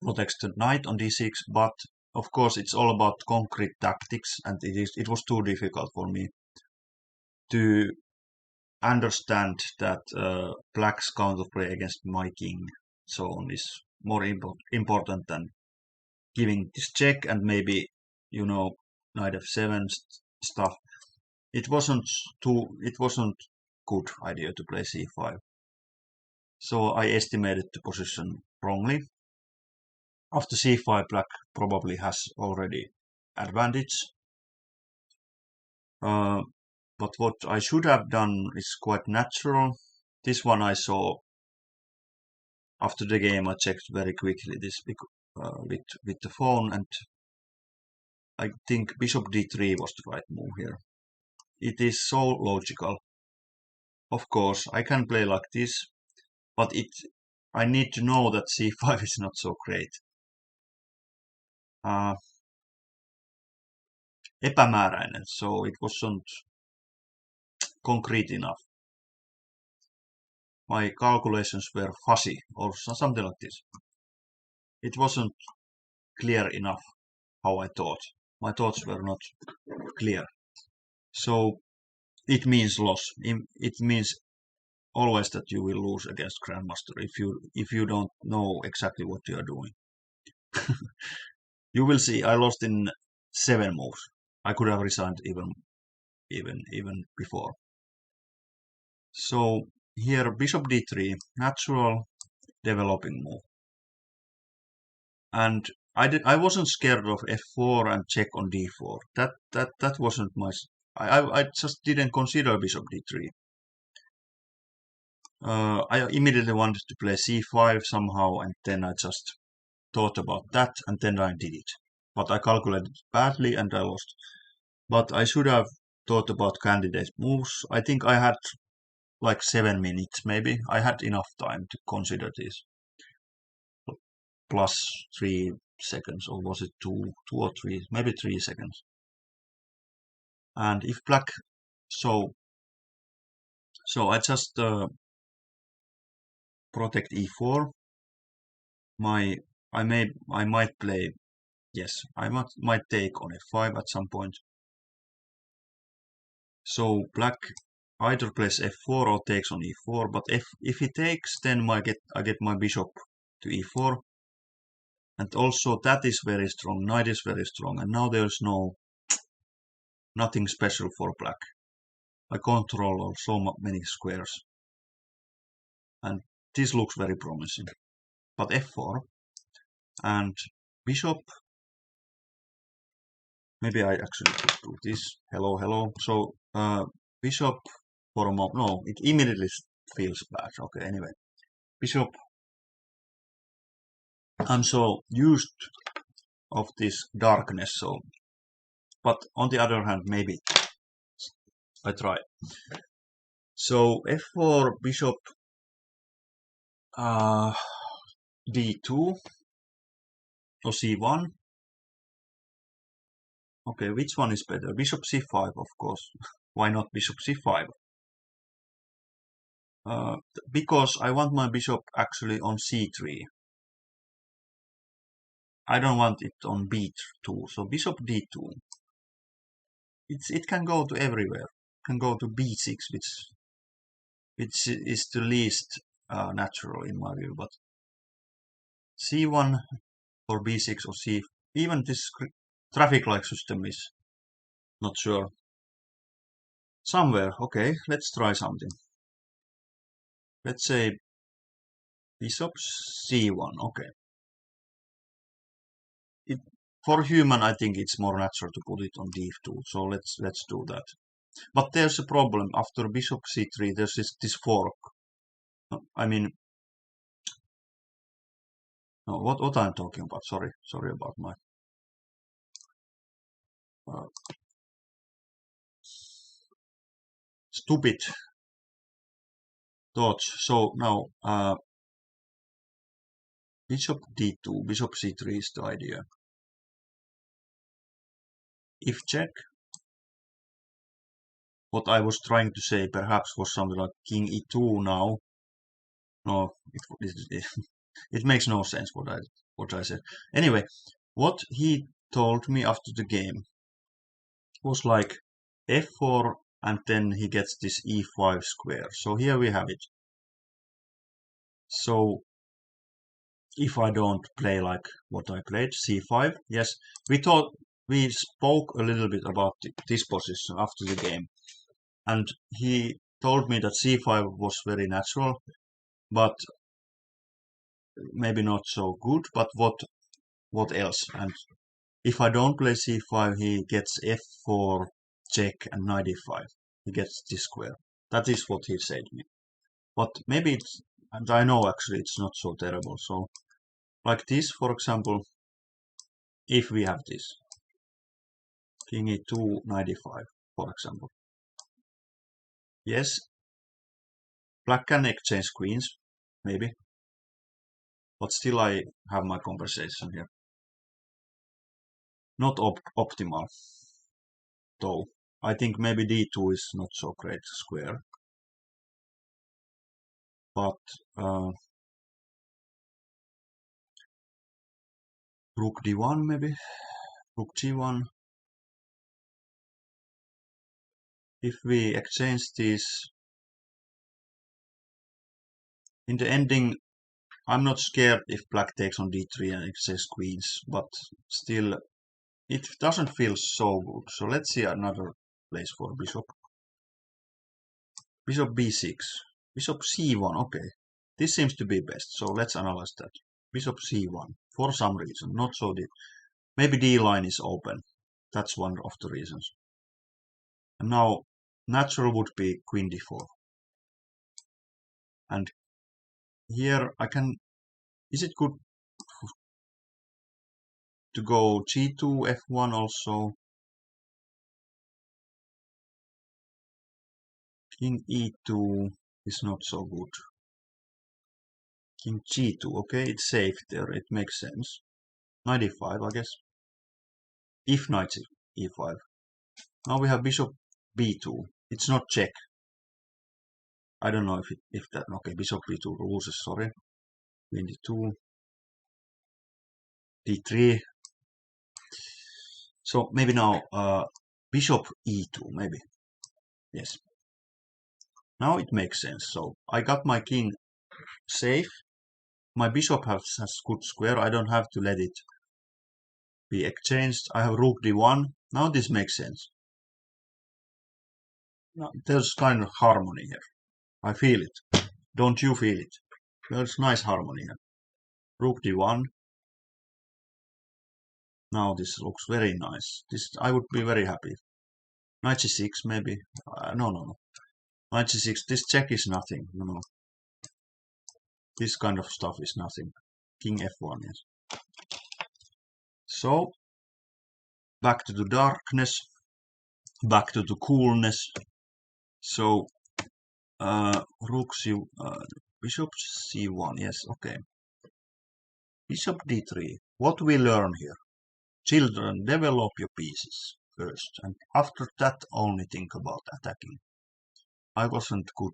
S1: protects the knight on d6, but of course it's all about concrete tactics, and it was too difficult for me to understand that black's counterplay against my king so on is more important than giving this check and maybe, you know, knight f7 stuff. It wasn't good idea to play c5. So I estimated the position wrongly. After c5, black probably has already advantage. But what I should have done is quite natural. This one I saw after the game. I checked very quickly this with the phone, and I think bishop d3 was the right move here. It is so logical. Of course, I can play like this, but I need to know that c5 is not so great. Epämääräinen, so it wasn't concrete enough. My calculations were fuzzy or something like this. It wasn't clear enough how I thought. My thoughts were not clear. So it means loss. It means always that you will lose against Grandmaster if you don't know exactly what you are doing. You will see I lost in 7 moves. I could have resigned even before. So here bishop d3, natural developing move. And I wasn't scared of f4 and check on d4. That wasn't my. I just didn't consider bishop d3. I immediately wanted to play c5 somehow, and then I just thought about that, and then I did it. But I calculated badly, and I lost. But I should have thought about candidate moves. I think I had like 7 minutes, maybe. I had enough time to consider this. Plus 3 seconds, or was it 2 or 3? Maybe 3 seconds. And if black, so I just protect e4. I might play, yes, I might take on f5 at some point. So black either plays f4 or takes on e4, but if he takes, then I get my bishop to e4, and also that is very strong. Knight is very strong, and now there's nothing special for black. I control so many squares, and this looks very promising. But f4 and bishop. Maybe I actually could do this. Hello. So bishop for a moment. No, it immediately feels bad. Okay, anyway. Bishop. I'm so used of this darkness, so. But on the other hand, maybe I try. So f4, bishop d2 or c1. Okay, which one is better? Bishop c5, of course. Why not bishop c5? Because I want my bishop actually on c3. I don't want it on b2. So bishop d2. It can go to everywhere. It can go to b6, which is the least natural in my view. But c1 or b6 or c, even this traffic light system is not sure. Somewhere, okay, let's try something. Let's say Bishop c1, okay. For human, I think it's more natural to put it on d2, so let's do that. But there's a problem. After bishop c3, there's this fork. I mean, no, what I'm talking about. Sorry about my stupid thoughts. So now bishop d2, bishop c3 is the idea. If check, what I was trying to say perhaps was something like king e2 now. No, it makes no sense what I said. Anyway, what he told me after the game was like f4 and then he gets this e5 square. So here we have it. So if I don't play like what I played, c5, yes, we spoke a little bit about this position after the game. And he told me that c5 was very natural, but maybe not so good, but what else? And if I don't play c5, he gets f4, check, and knight e5. He gets this square. That is what he said to me. But maybe it's, and I know actually it's not so terrible. So, like this, for example, if we have this, king e2, knight e5, for example. Yes, black can exchange queens, maybe. But still I have my conversation here. Not optimal, though. I think maybe d2 is not so great square. But rook d1 maybe, rook g1. If we exchange these, in the ending, I'm not scared if black takes on d3 and exchanges queens, but still, it doesn't feel so good. So let's see another place for bishop. Bishop b6, bishop c1, okay. This seems to be best, so let's analyze that. Bishop c1, for some reason, not so deep. Maybe d line is open. That's one of the reasons. And now, natural would be queen d4. And here I can, is it good to go g2, f1 also? King e2 is not so good. King g2, okay, it's safe there, it makes sense. Knight e5, I guess. If knight e5. Now we have bishop b2. It's not check. I don't know if that, okay, bishop b2 loses, sorry. Queen d2. d3. So maybe now bishop e2, maybe. Yes. Now it makes sense. So I got my king safe. My bishop has good square. I don't have to let it be exchanged. I have rook d1. Now this makes sense. Now, there's kind of harmony here. I feel it. Don't you feel it? There's nice harmony here. Rook d1. Now this looks very nice. This I would be very happy. Knight c6 maybe. No. Knight c6. This check is nothing. No. This kind of stuff is nothing. King f1, yes. So, back to the darkness. Back to the coolness. So, rook c, bishop c1, yes, okay. Bishop d3. What we learn here? Children, develop your pieces first, and after that only think about attacking. I wasn't good.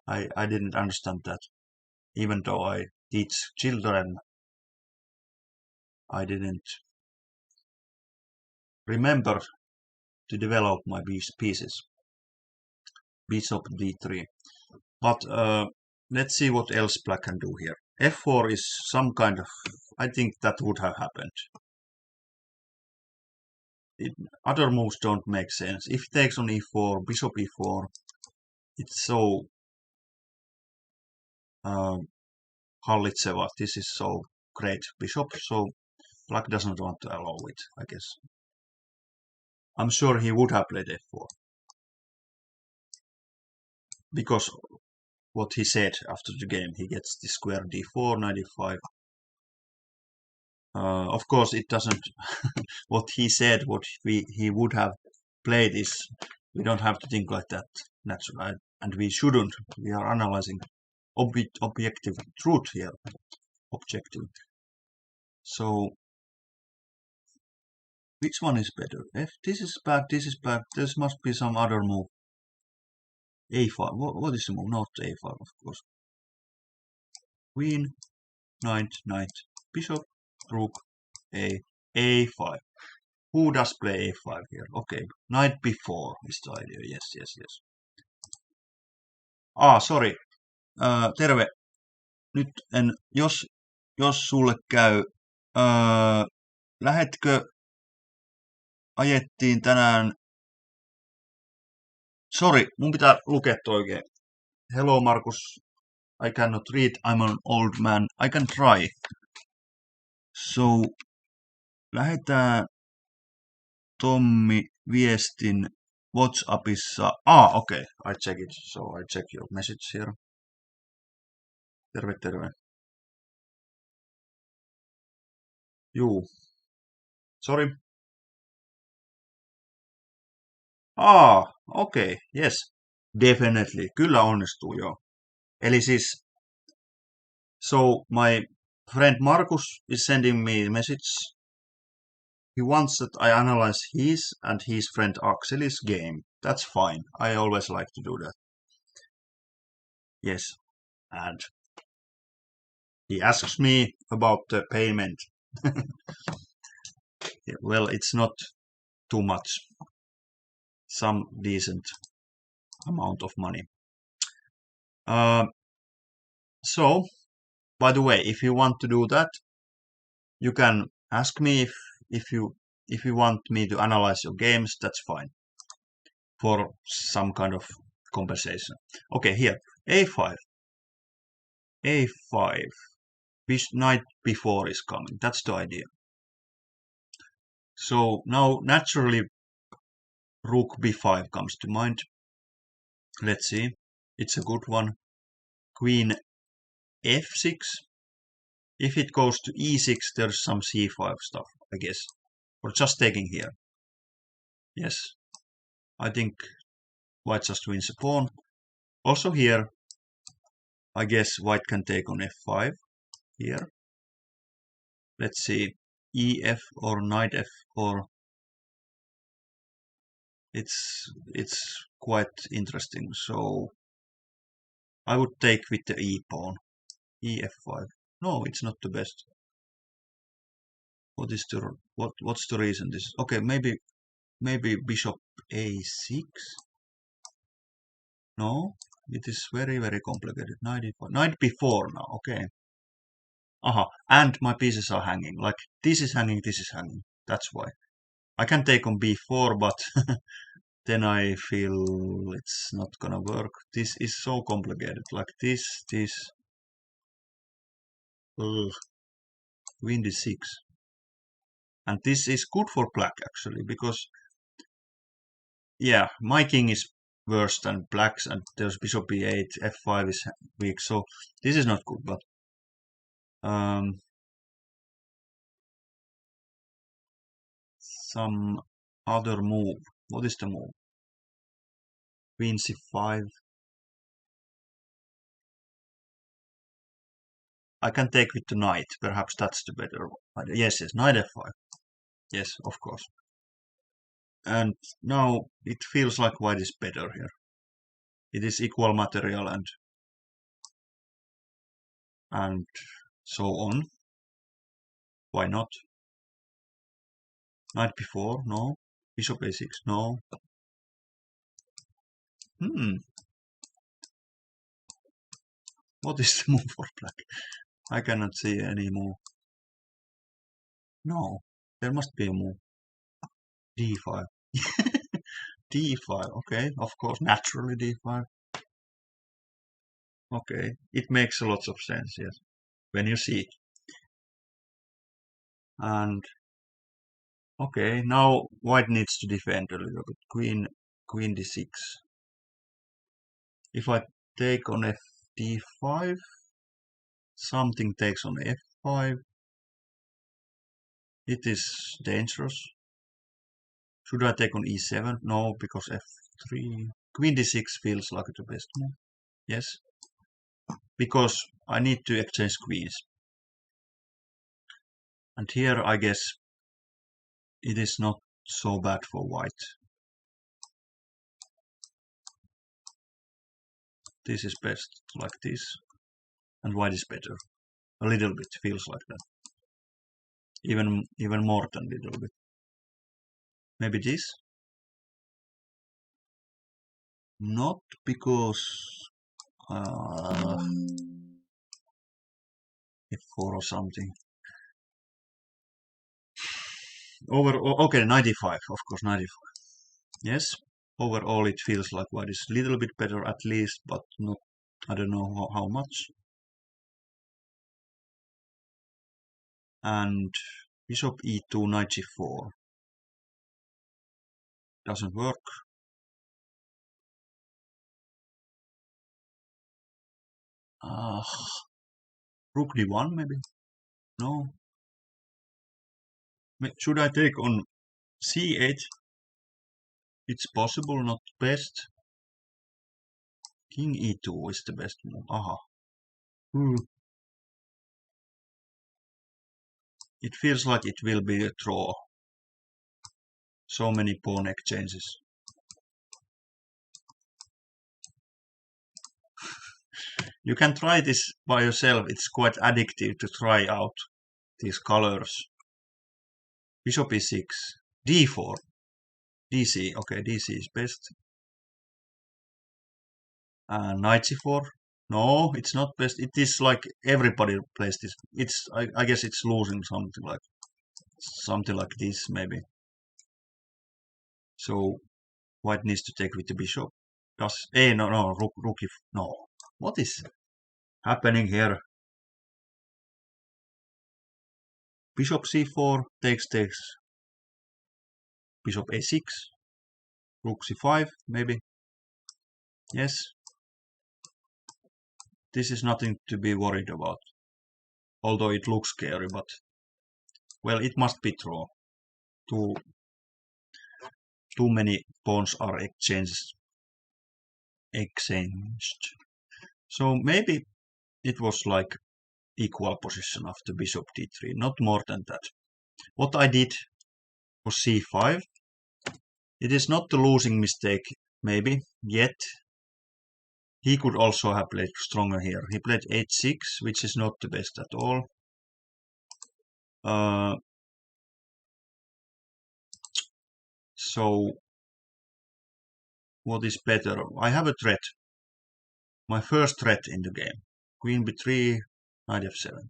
S1: I didn't understand that. Even though I teach children, I didn't remember to develop my pieces. Bishop d3. But let's see what else black can do here. f4 is some kind of, I think that would have happened. Other moves don't make sense. If it takes on e4, bishop e4, it's so Hallitseva. This is so great bishop, so black doesn't want to allow it, I guess. I'm sure he would have played f4. Because what he said after the game, he gets the square d4, knight e5. Of course, it doesn't. What he said, what he would have played is, we don't have to think like that naturally, and we shouldn't. We are analyzing objective truth here. Objective. So, which one is better? If this is bad, this is bad. There must be some other move. a5. What is the move? Not a5, of course. Queen, knight, knight, bishop, rook, a5. Who does play a5 here? Okay, knight b4 is the idea. Yes, yes, yes. Sorry. Terve. Nyt jos sulle käy, lähetkö, ajettiin tänään, sorry, mun pitää lukea toi oikein. Hello Markus, I cannot read, I'm an old man, I can try. So, lähetään Tommi viestin WhatsAppissa. Okay, I check it, so I check your message here. Terve, terve. Juu. Sorry. Okay, yes. Definitely. Kyllä onnistuu, joo. Eli siis, so my friend Markus is sending me a message. He wants that I analyze his and his friend Axel's game. That's fine. I always like to do that. Yes. And he asks me about the payment. Well, it's not too much. Some decent amount of money. So, by the way, if you want to do that, you can ask me if you want me to analyze your games. That's fine, for some kind of compensation. Okay, here a5, a5. This knight b4 is coming. That's the idea. So now naturally rook b5 comes to mind. Let's see. It's a good one. Queen f6. If it goes to e6, there's some c5 stuff, I guess. Or just taking here. Yes. I think white just wins a pawn. Also here, I guess white can take on f5 here. Let's see. ef or knight f, or it's quite interesting. So I would take with the e pawn. ef5. No, it's not the best. What's the reason this? Okay, maybe bishop a6. No, it is very, very complicated. Knight b4 now. Okay. And my pieces are hanging. Like this is hanging, this is hanging. That's why. I can take on b4, but then I feel it's not gonna work. This is so complicated. Like this. Ugh. Queen d6. And this is good for black actually, because yeah, my king is worse than black's, and there's bishop b8, f5 is weak, so this is not good, but some other move. What is the move? Queen c5. I can take with the knight. Perhaps that's the better one. Yes, knight f5. Yes, of course. And now it feels like white is better here. It is equal material and so on. Why not? Knight b4, no. Bishop a6, no. What is the move for black? I cannot see any move. No, there must be a move. d5. d5, okay, of course, naturally d5. Okay, it makes a lot of sense, yes, when you see it. And okay, now white needs to defend a little bit. Queen d6. If I take on f d5, something takes on f5. It is dangerous. Should I take on e7? No, because f3. Queen d6 feels like the best move. Yes, because I need to exchange queens. And here I guess it is not so bad for white. This is best like this. And white is better. A little bit feels like that. Even more than little bit. Maybe this? Not because f4 or something. Okay, 95, of course, 95. Yes, overall it feels like white is a little bit better at least, but not, I don't know how much. And bishop e2, knight g4. Doesn't work. Rook d1 maybe? No. Should I take on c8? It's possible, not best. King e2 is the best move. Aha. It feels like it will be a draw. So many pawn exchanges. You can try this by yourself. It's quite addictive to try out these colors. Bishop e6, d4, dc. Okay, dc is best. Knight c4. No, it's not best. It is like everybody plays this. I guess it's losing something like this maybe. So white needs to take with the bishop. No, rook if no. What is happening here? Bishop c4 takes. Bishop a6. Rook c5 maybe. Yes. This is nothing to be worried about. Although it looks scary, but well, it must be draw. Too many pawns are exchanged. So maybe it was like equal position after bishop d3, not more than that. What I did was c5. It is not the losing mistake, maybe, yet. He could also have played stronger here. He played h6, which is not the best at all. So, what is better? I have a threat. My first threat in the game. Queen b3, knight f7.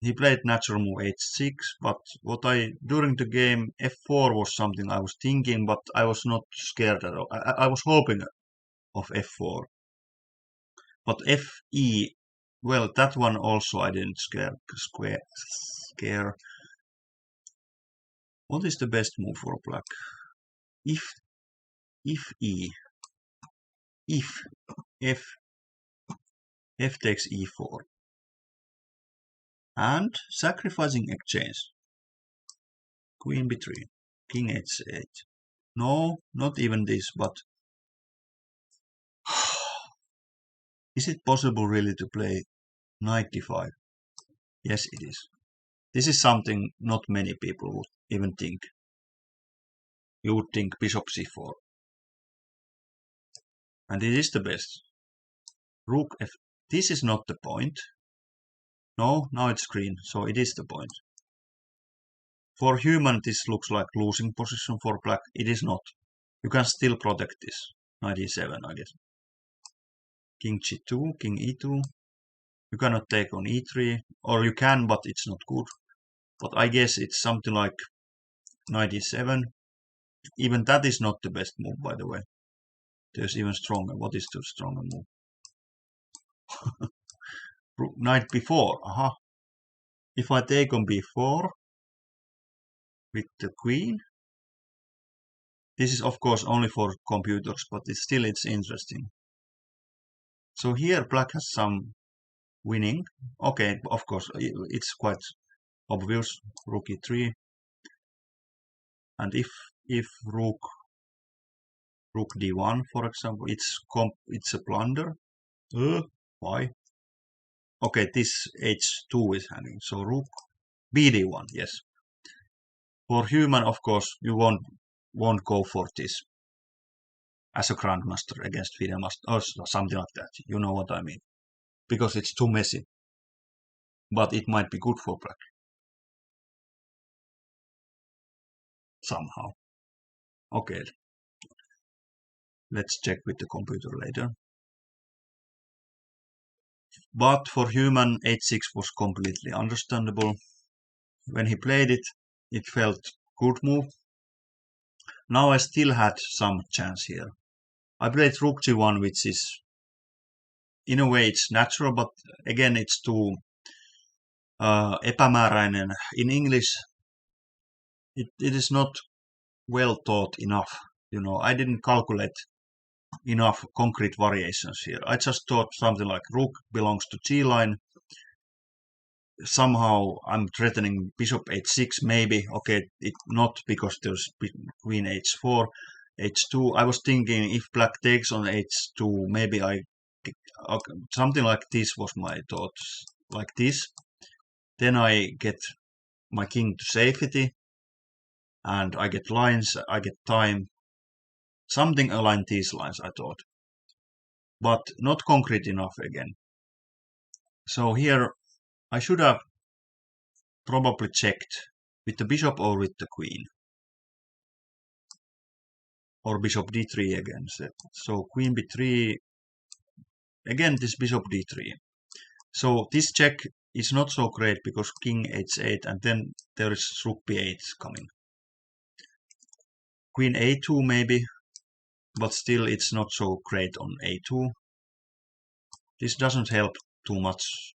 S1: He played natural move h6, but during the game, f4 was something I was thinking, but I was not scared at all. I was hoping of f4. But fe, well, that one also I didn't scare. What is the best move for black? If e, if f takes e4, and sacrificing exchange. Queen b3, king h8. No, not even this, but is it possible really to play knight d5? Yes, it is. This is something not many people would even think. You would think bishop c4. And it is the best. Rook f. This is not the point. No, now it's green, so it is the point. For human, this looks like losing position for black. It is not. You can still protect this. Knight e7, I guess. King g2, king e2. You cannot take on e3, or you can, but it's not good. But I guess it's something like knight e7. Even that is not the best move, by the way. There's even stronger. What is the stronger move? knight b4. Aha. If I take on b4 with the queen, this is of course only for computers, but it's interesting. So here black has some winning. Okay, of course, it's quite obvious. Rook e3. And if rook d1, for example, it's a blunder. Why? Okay, this h2 is hanging. So rook bd1, yes. For human, of course, you won't go for this as a grandmaster against FIDE master or something like that. You know what I mean? Because it's too messy. But it might be good for black. Somehow. Okay. Let's check with the computer later. But for human, h6 was completely understandable. When he played it, it felt good move. Now I still had some chance here. I played rook g1, which is, in a way, it's natural, but again, it's too epämääräinen. In English, it is not well thought enough. You know, I didn't calculate enough concrete variations here. I just thought something like rook belongs to g line. Somehow I'm threatening bishop h6, maybe. Okay, not because there's queen h4, h2. I was thinking if black takes on h2, maybe something like this was my thoughts, like this. Then I get my king to safety, and I get lines, I get time. Something along these lines, I thought. But not concrete enough again. So here I should have probably checked with the bishop or with the queen. Or bishop d3 again. So queen b3. Again this bishop d3. So this check is not so great because king h8 and then there is rook b8 coming. Queen a2 maybe, but still it's not so great on a2. This doesn't help too much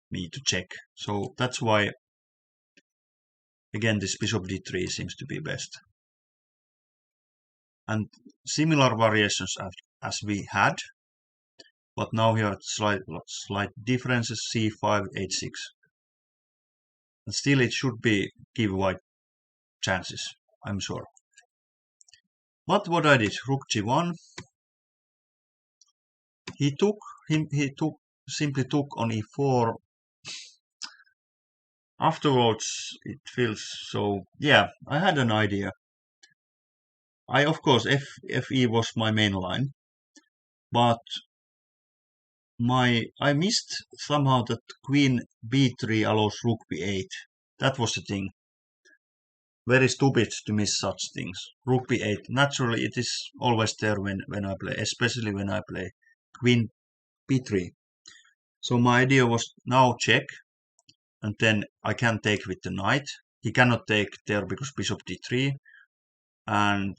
S1: me to check. So that's why, again, this bishop d3 seems to be best. And similar variations as we had, but now here are slight differences, c5, h6. And still it should give white chances, I'm sure. But what I did, rook g1, he simply took on e4. Afterwards, it feels so, yeah, I had an idea. Of course, fe was my main line, but I missed somehow that queen b3 allows rook b8. That was the thing. Very stupid to miss such things. Rook b8, naturally it is always there when I play, especially when I play queen b3. So my idea was now check, and then I can take with the knight. He cannot take there because bishop d3. And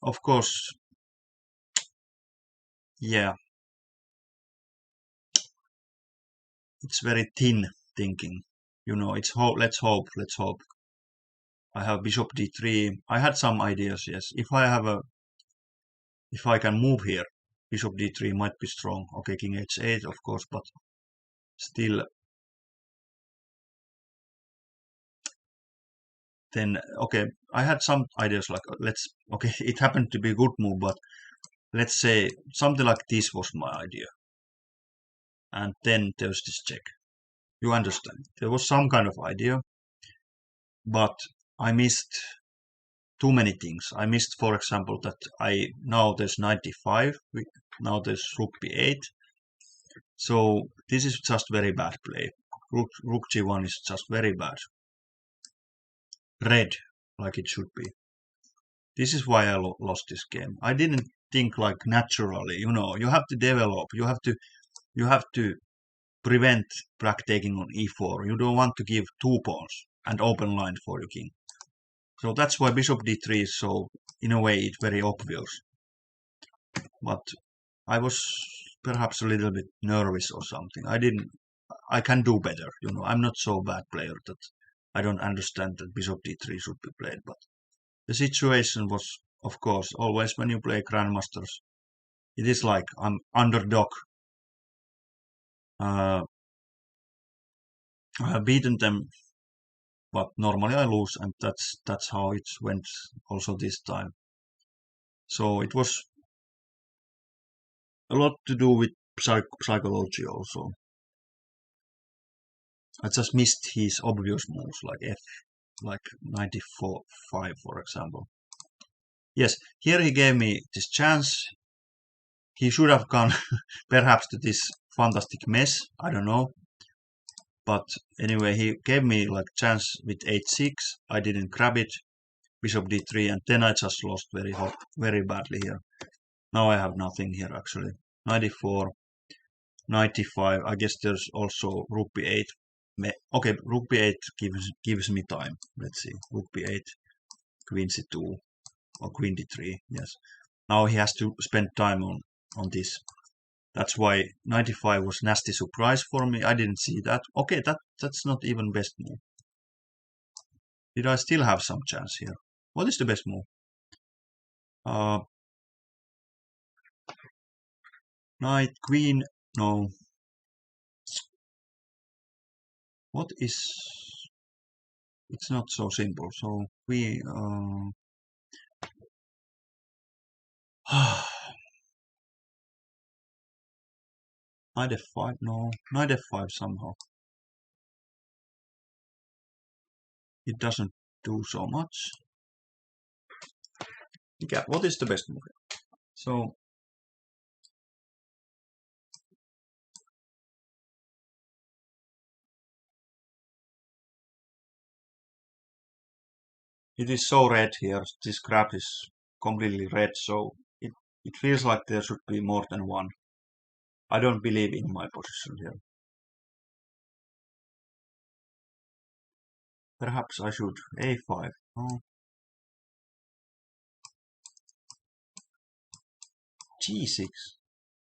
S1: of course, yeah, it's very thin thinking. You know, it's let's hope. I have bishop d3. I had some ideas, yes. If I can move here, bishop d3 might be strong. Okay, king h8, of course, but still. Then, okay, I had some ideas like, okay, it happened to be a good move, but let's say something like this was my idea. And then there's this check. You understand? There was some kind of idea, but I missed too many things. I missed, for example, that now there's knight d5, now there's rook b8. So this is just very bad play. Rook g1 is just very bad. Red, like it should be. This is why I lost this game. I didn't think like naturally, you know, you have to develop, you have to prevent black taking on e4. You don't want to give 2 pawns and open line for your king. So that's why bishop d3 is so, in a way, it's very obvious. But I was perhaps a little bit nervous or something. I didn't I can do better. You know, I'm not so bad player that I don't understand that bishop d3 should be played. But the situation was, of course, always when you play grandmasters, it is like I'm underdog. I have beaten them, but normally I lose, and that's how it went also this time. So it was a lot to do with psychology also. I just missed his obvious moves like F, like 94 5, for example. Yes, here he gave me this chance. He should have gone perhaps to this fantastic mess. I don't know. But anyway, he gave me like chance with 8-6. I didn't grab it. Bishop d3, and then I just lost very badly here. Now I have nothing here actually. 94, 95. I guess there's also rook b8. Okay, rook b8 gives me time. Let's see. Rook b8, queen c2, or queen d3. Yes. Now he has to spend time on this. That's why 95 was nasty surprise for me. I didn't see that. Okay, that's not even best move. Did I still have some chance here? What is the best move? Knight, queen, no. What is... It's not so simple. So we... Knight f5, no. Knight f5 somehow. It doesn't do so much. Yeah, what is the best move? So... It is so red here. This graph is completely red, so it feels like there should be more than one. I don't believe in my position here. Perhaps I should a5. Oh. g6.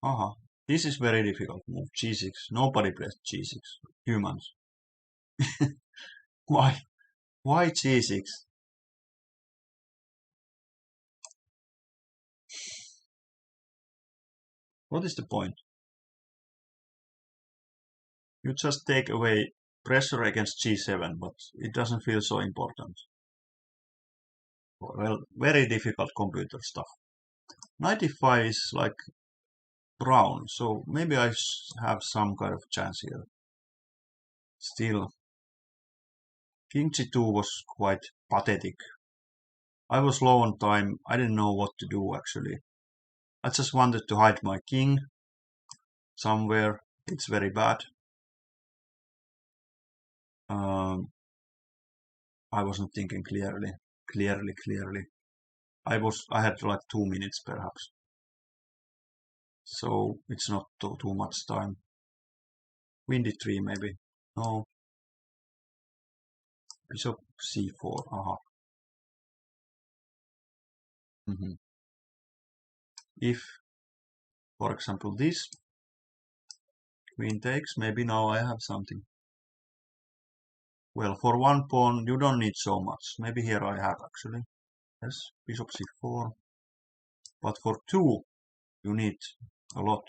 S1: Aha. This is very difficult move. g6. Nobody plays g6. Humans. Why? Why g6? What is the point? You just take away pressure against g7, but it doesn't feel so important. Well, very difficult computer stuff. 95 is like brown, so maybe I have some kind of chance here. Still, king g2 was quite pathetic. I was low on time. I didn't know what to do actually. I just wanted to hide my king somewhere. It's very bad. I wasn't thinking clearly. I had like 2 minutes perhaps. So it's not too much time. Queen d3 maybe. No. Bishop c4. Aha. If, for example, this queen takes, maybe now I have something. Well, for one pawn, you don't need so much. Maybe here I have actually. Yes, bishop c4. But for two, you need a lot.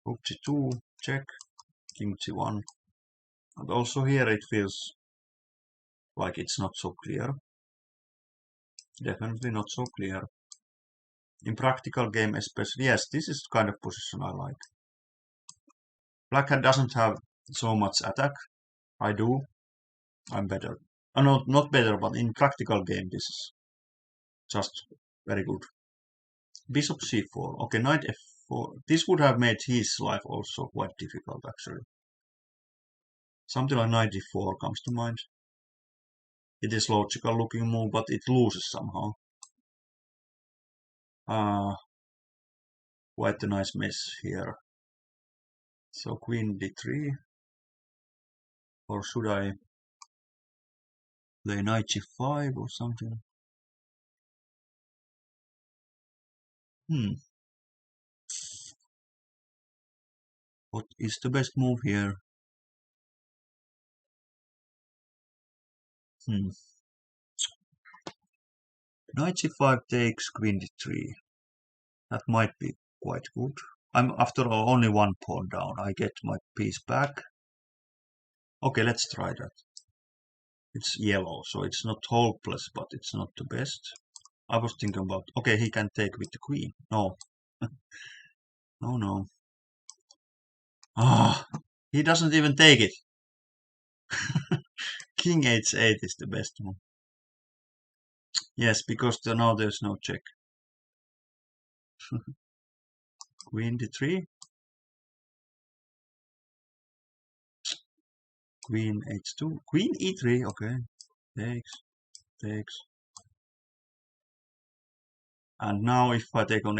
S1: Rook g2, check, king g1. And also here it feels like it's not so clear. Definitely not so clear. In practical game especially, yes, this is the kind of position I like. Black hat doesn't have so much attack. I do. I'm better. Not better, but in practical game this is just very good. Bishop c4. Okay, knight f4. This would have made his life also quite difficult actually. Something like knight d4 comes to mind. It is logical looking move, but it loses somehow. Quite a nice mess here. So queen d3. Or should I play knight g5 or something? What is the best move here? Knight c5 takes queen d3. That might be quite good. I'm after all only one pawn down. I get my piece back. Okay, let's try that. It's yellow, so it's not hopeless, but it's not the best. I was thinking about, okay, he can take with the queen. No. No. Ah, he doesn't even take it. King h8 is the best one. Yes, because now there's no check. Queen d3. Queen h2. Queen e3. Okay. Takes. And now if I take on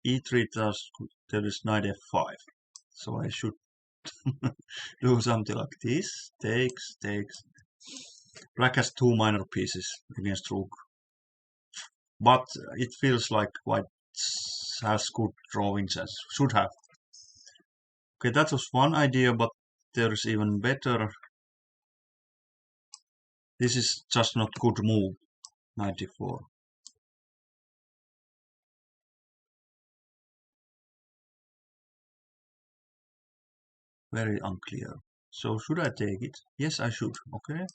S1: e3, there is knight f5. So I should do something like this. Takes. Black has two minor pieces against rook. But it feels like white has good drawings as should have. Okay, that was one idea, but there's even better. This is just not good move. 94. Very unclear. So should I take it? Yes, I should. Okay.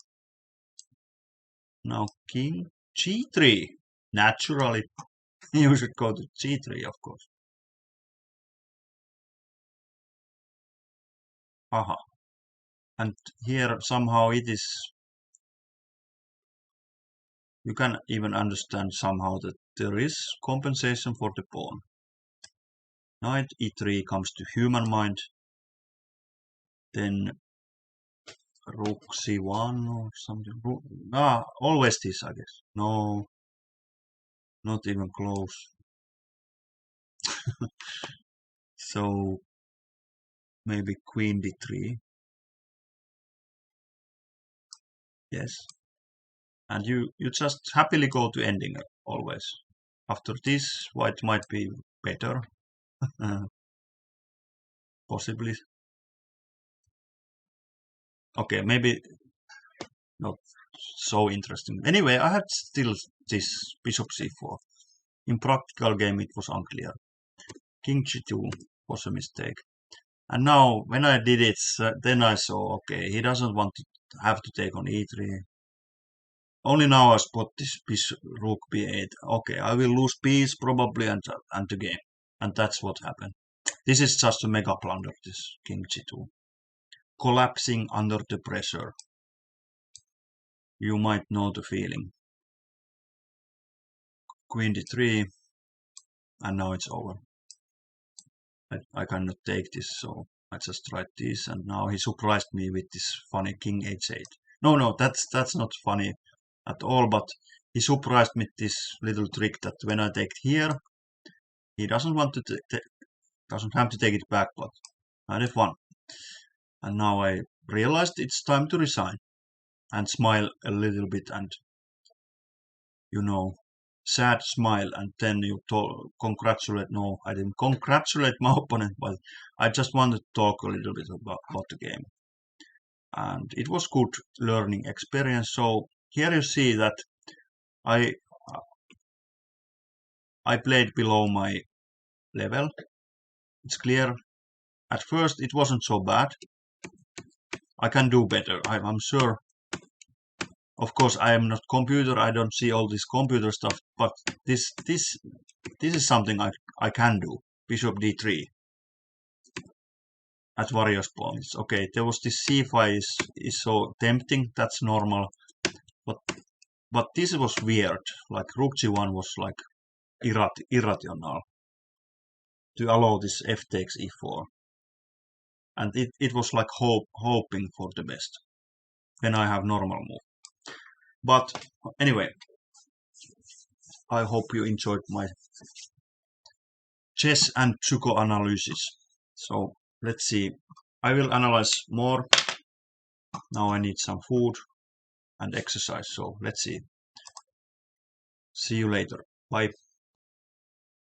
S1: Now king g3. Naturally, you should go to g3, of course. Aha. And here somehow it is. You can even understand somehow that there is compensation for the pawn. Knight e3 comes to human mind. Then rook c1 or something. Always this, I guess. No, not even close. So maybe queen d3. Yes. And you just happily go to ending always. After this, white might be better. Possibly. Okay, maybe not so interesting. Anyway, I had still this bishop c4. In practical game, it was unclear. King g2 was a mistake. And now, when I did it, then I saw, okay, he doesn't want to have to take on e3. Only now I spot this rook b8. Okay, I will lose piece probably and the game. And that's what happened. This is just a mega blunder, this king g2. Collapsing under the pressure. You might know the feeling. Queen d3. And now it's over. I cannot take this, so I just tried this. And now he surprised me with this funny king h8. No, that's not funny at all, but he surprised me with this little trick that when I take here, he doesn't want to doesn't have to take it back, but I have won. And now I realized it's time to resign and smile a little bit and, sad smile, and then you congratulate. No, I didn't congratulate my opponent, but I just wanted to talk a little bit about the game. And it was good learning experience. So here you see that I played below my level. It's clear. At first it wasn't so bad. I can do better. I'm sure. Of course, I am not computer. I don't see all this computer stuff. But this is something I can do. Bishop d3 at various points. Okay, there was this c5 is so tempting. That's normal. But this was weird. Like rook g1 was like irrational to allow this f takes e4. And it was like hoping for the best. Then I have normal move. But anyway, I hope you enjoyed my chess and psychoanalysis. So let's see. I will analyze more. Now I need some food and exercise. So let's see. See you later. Bye.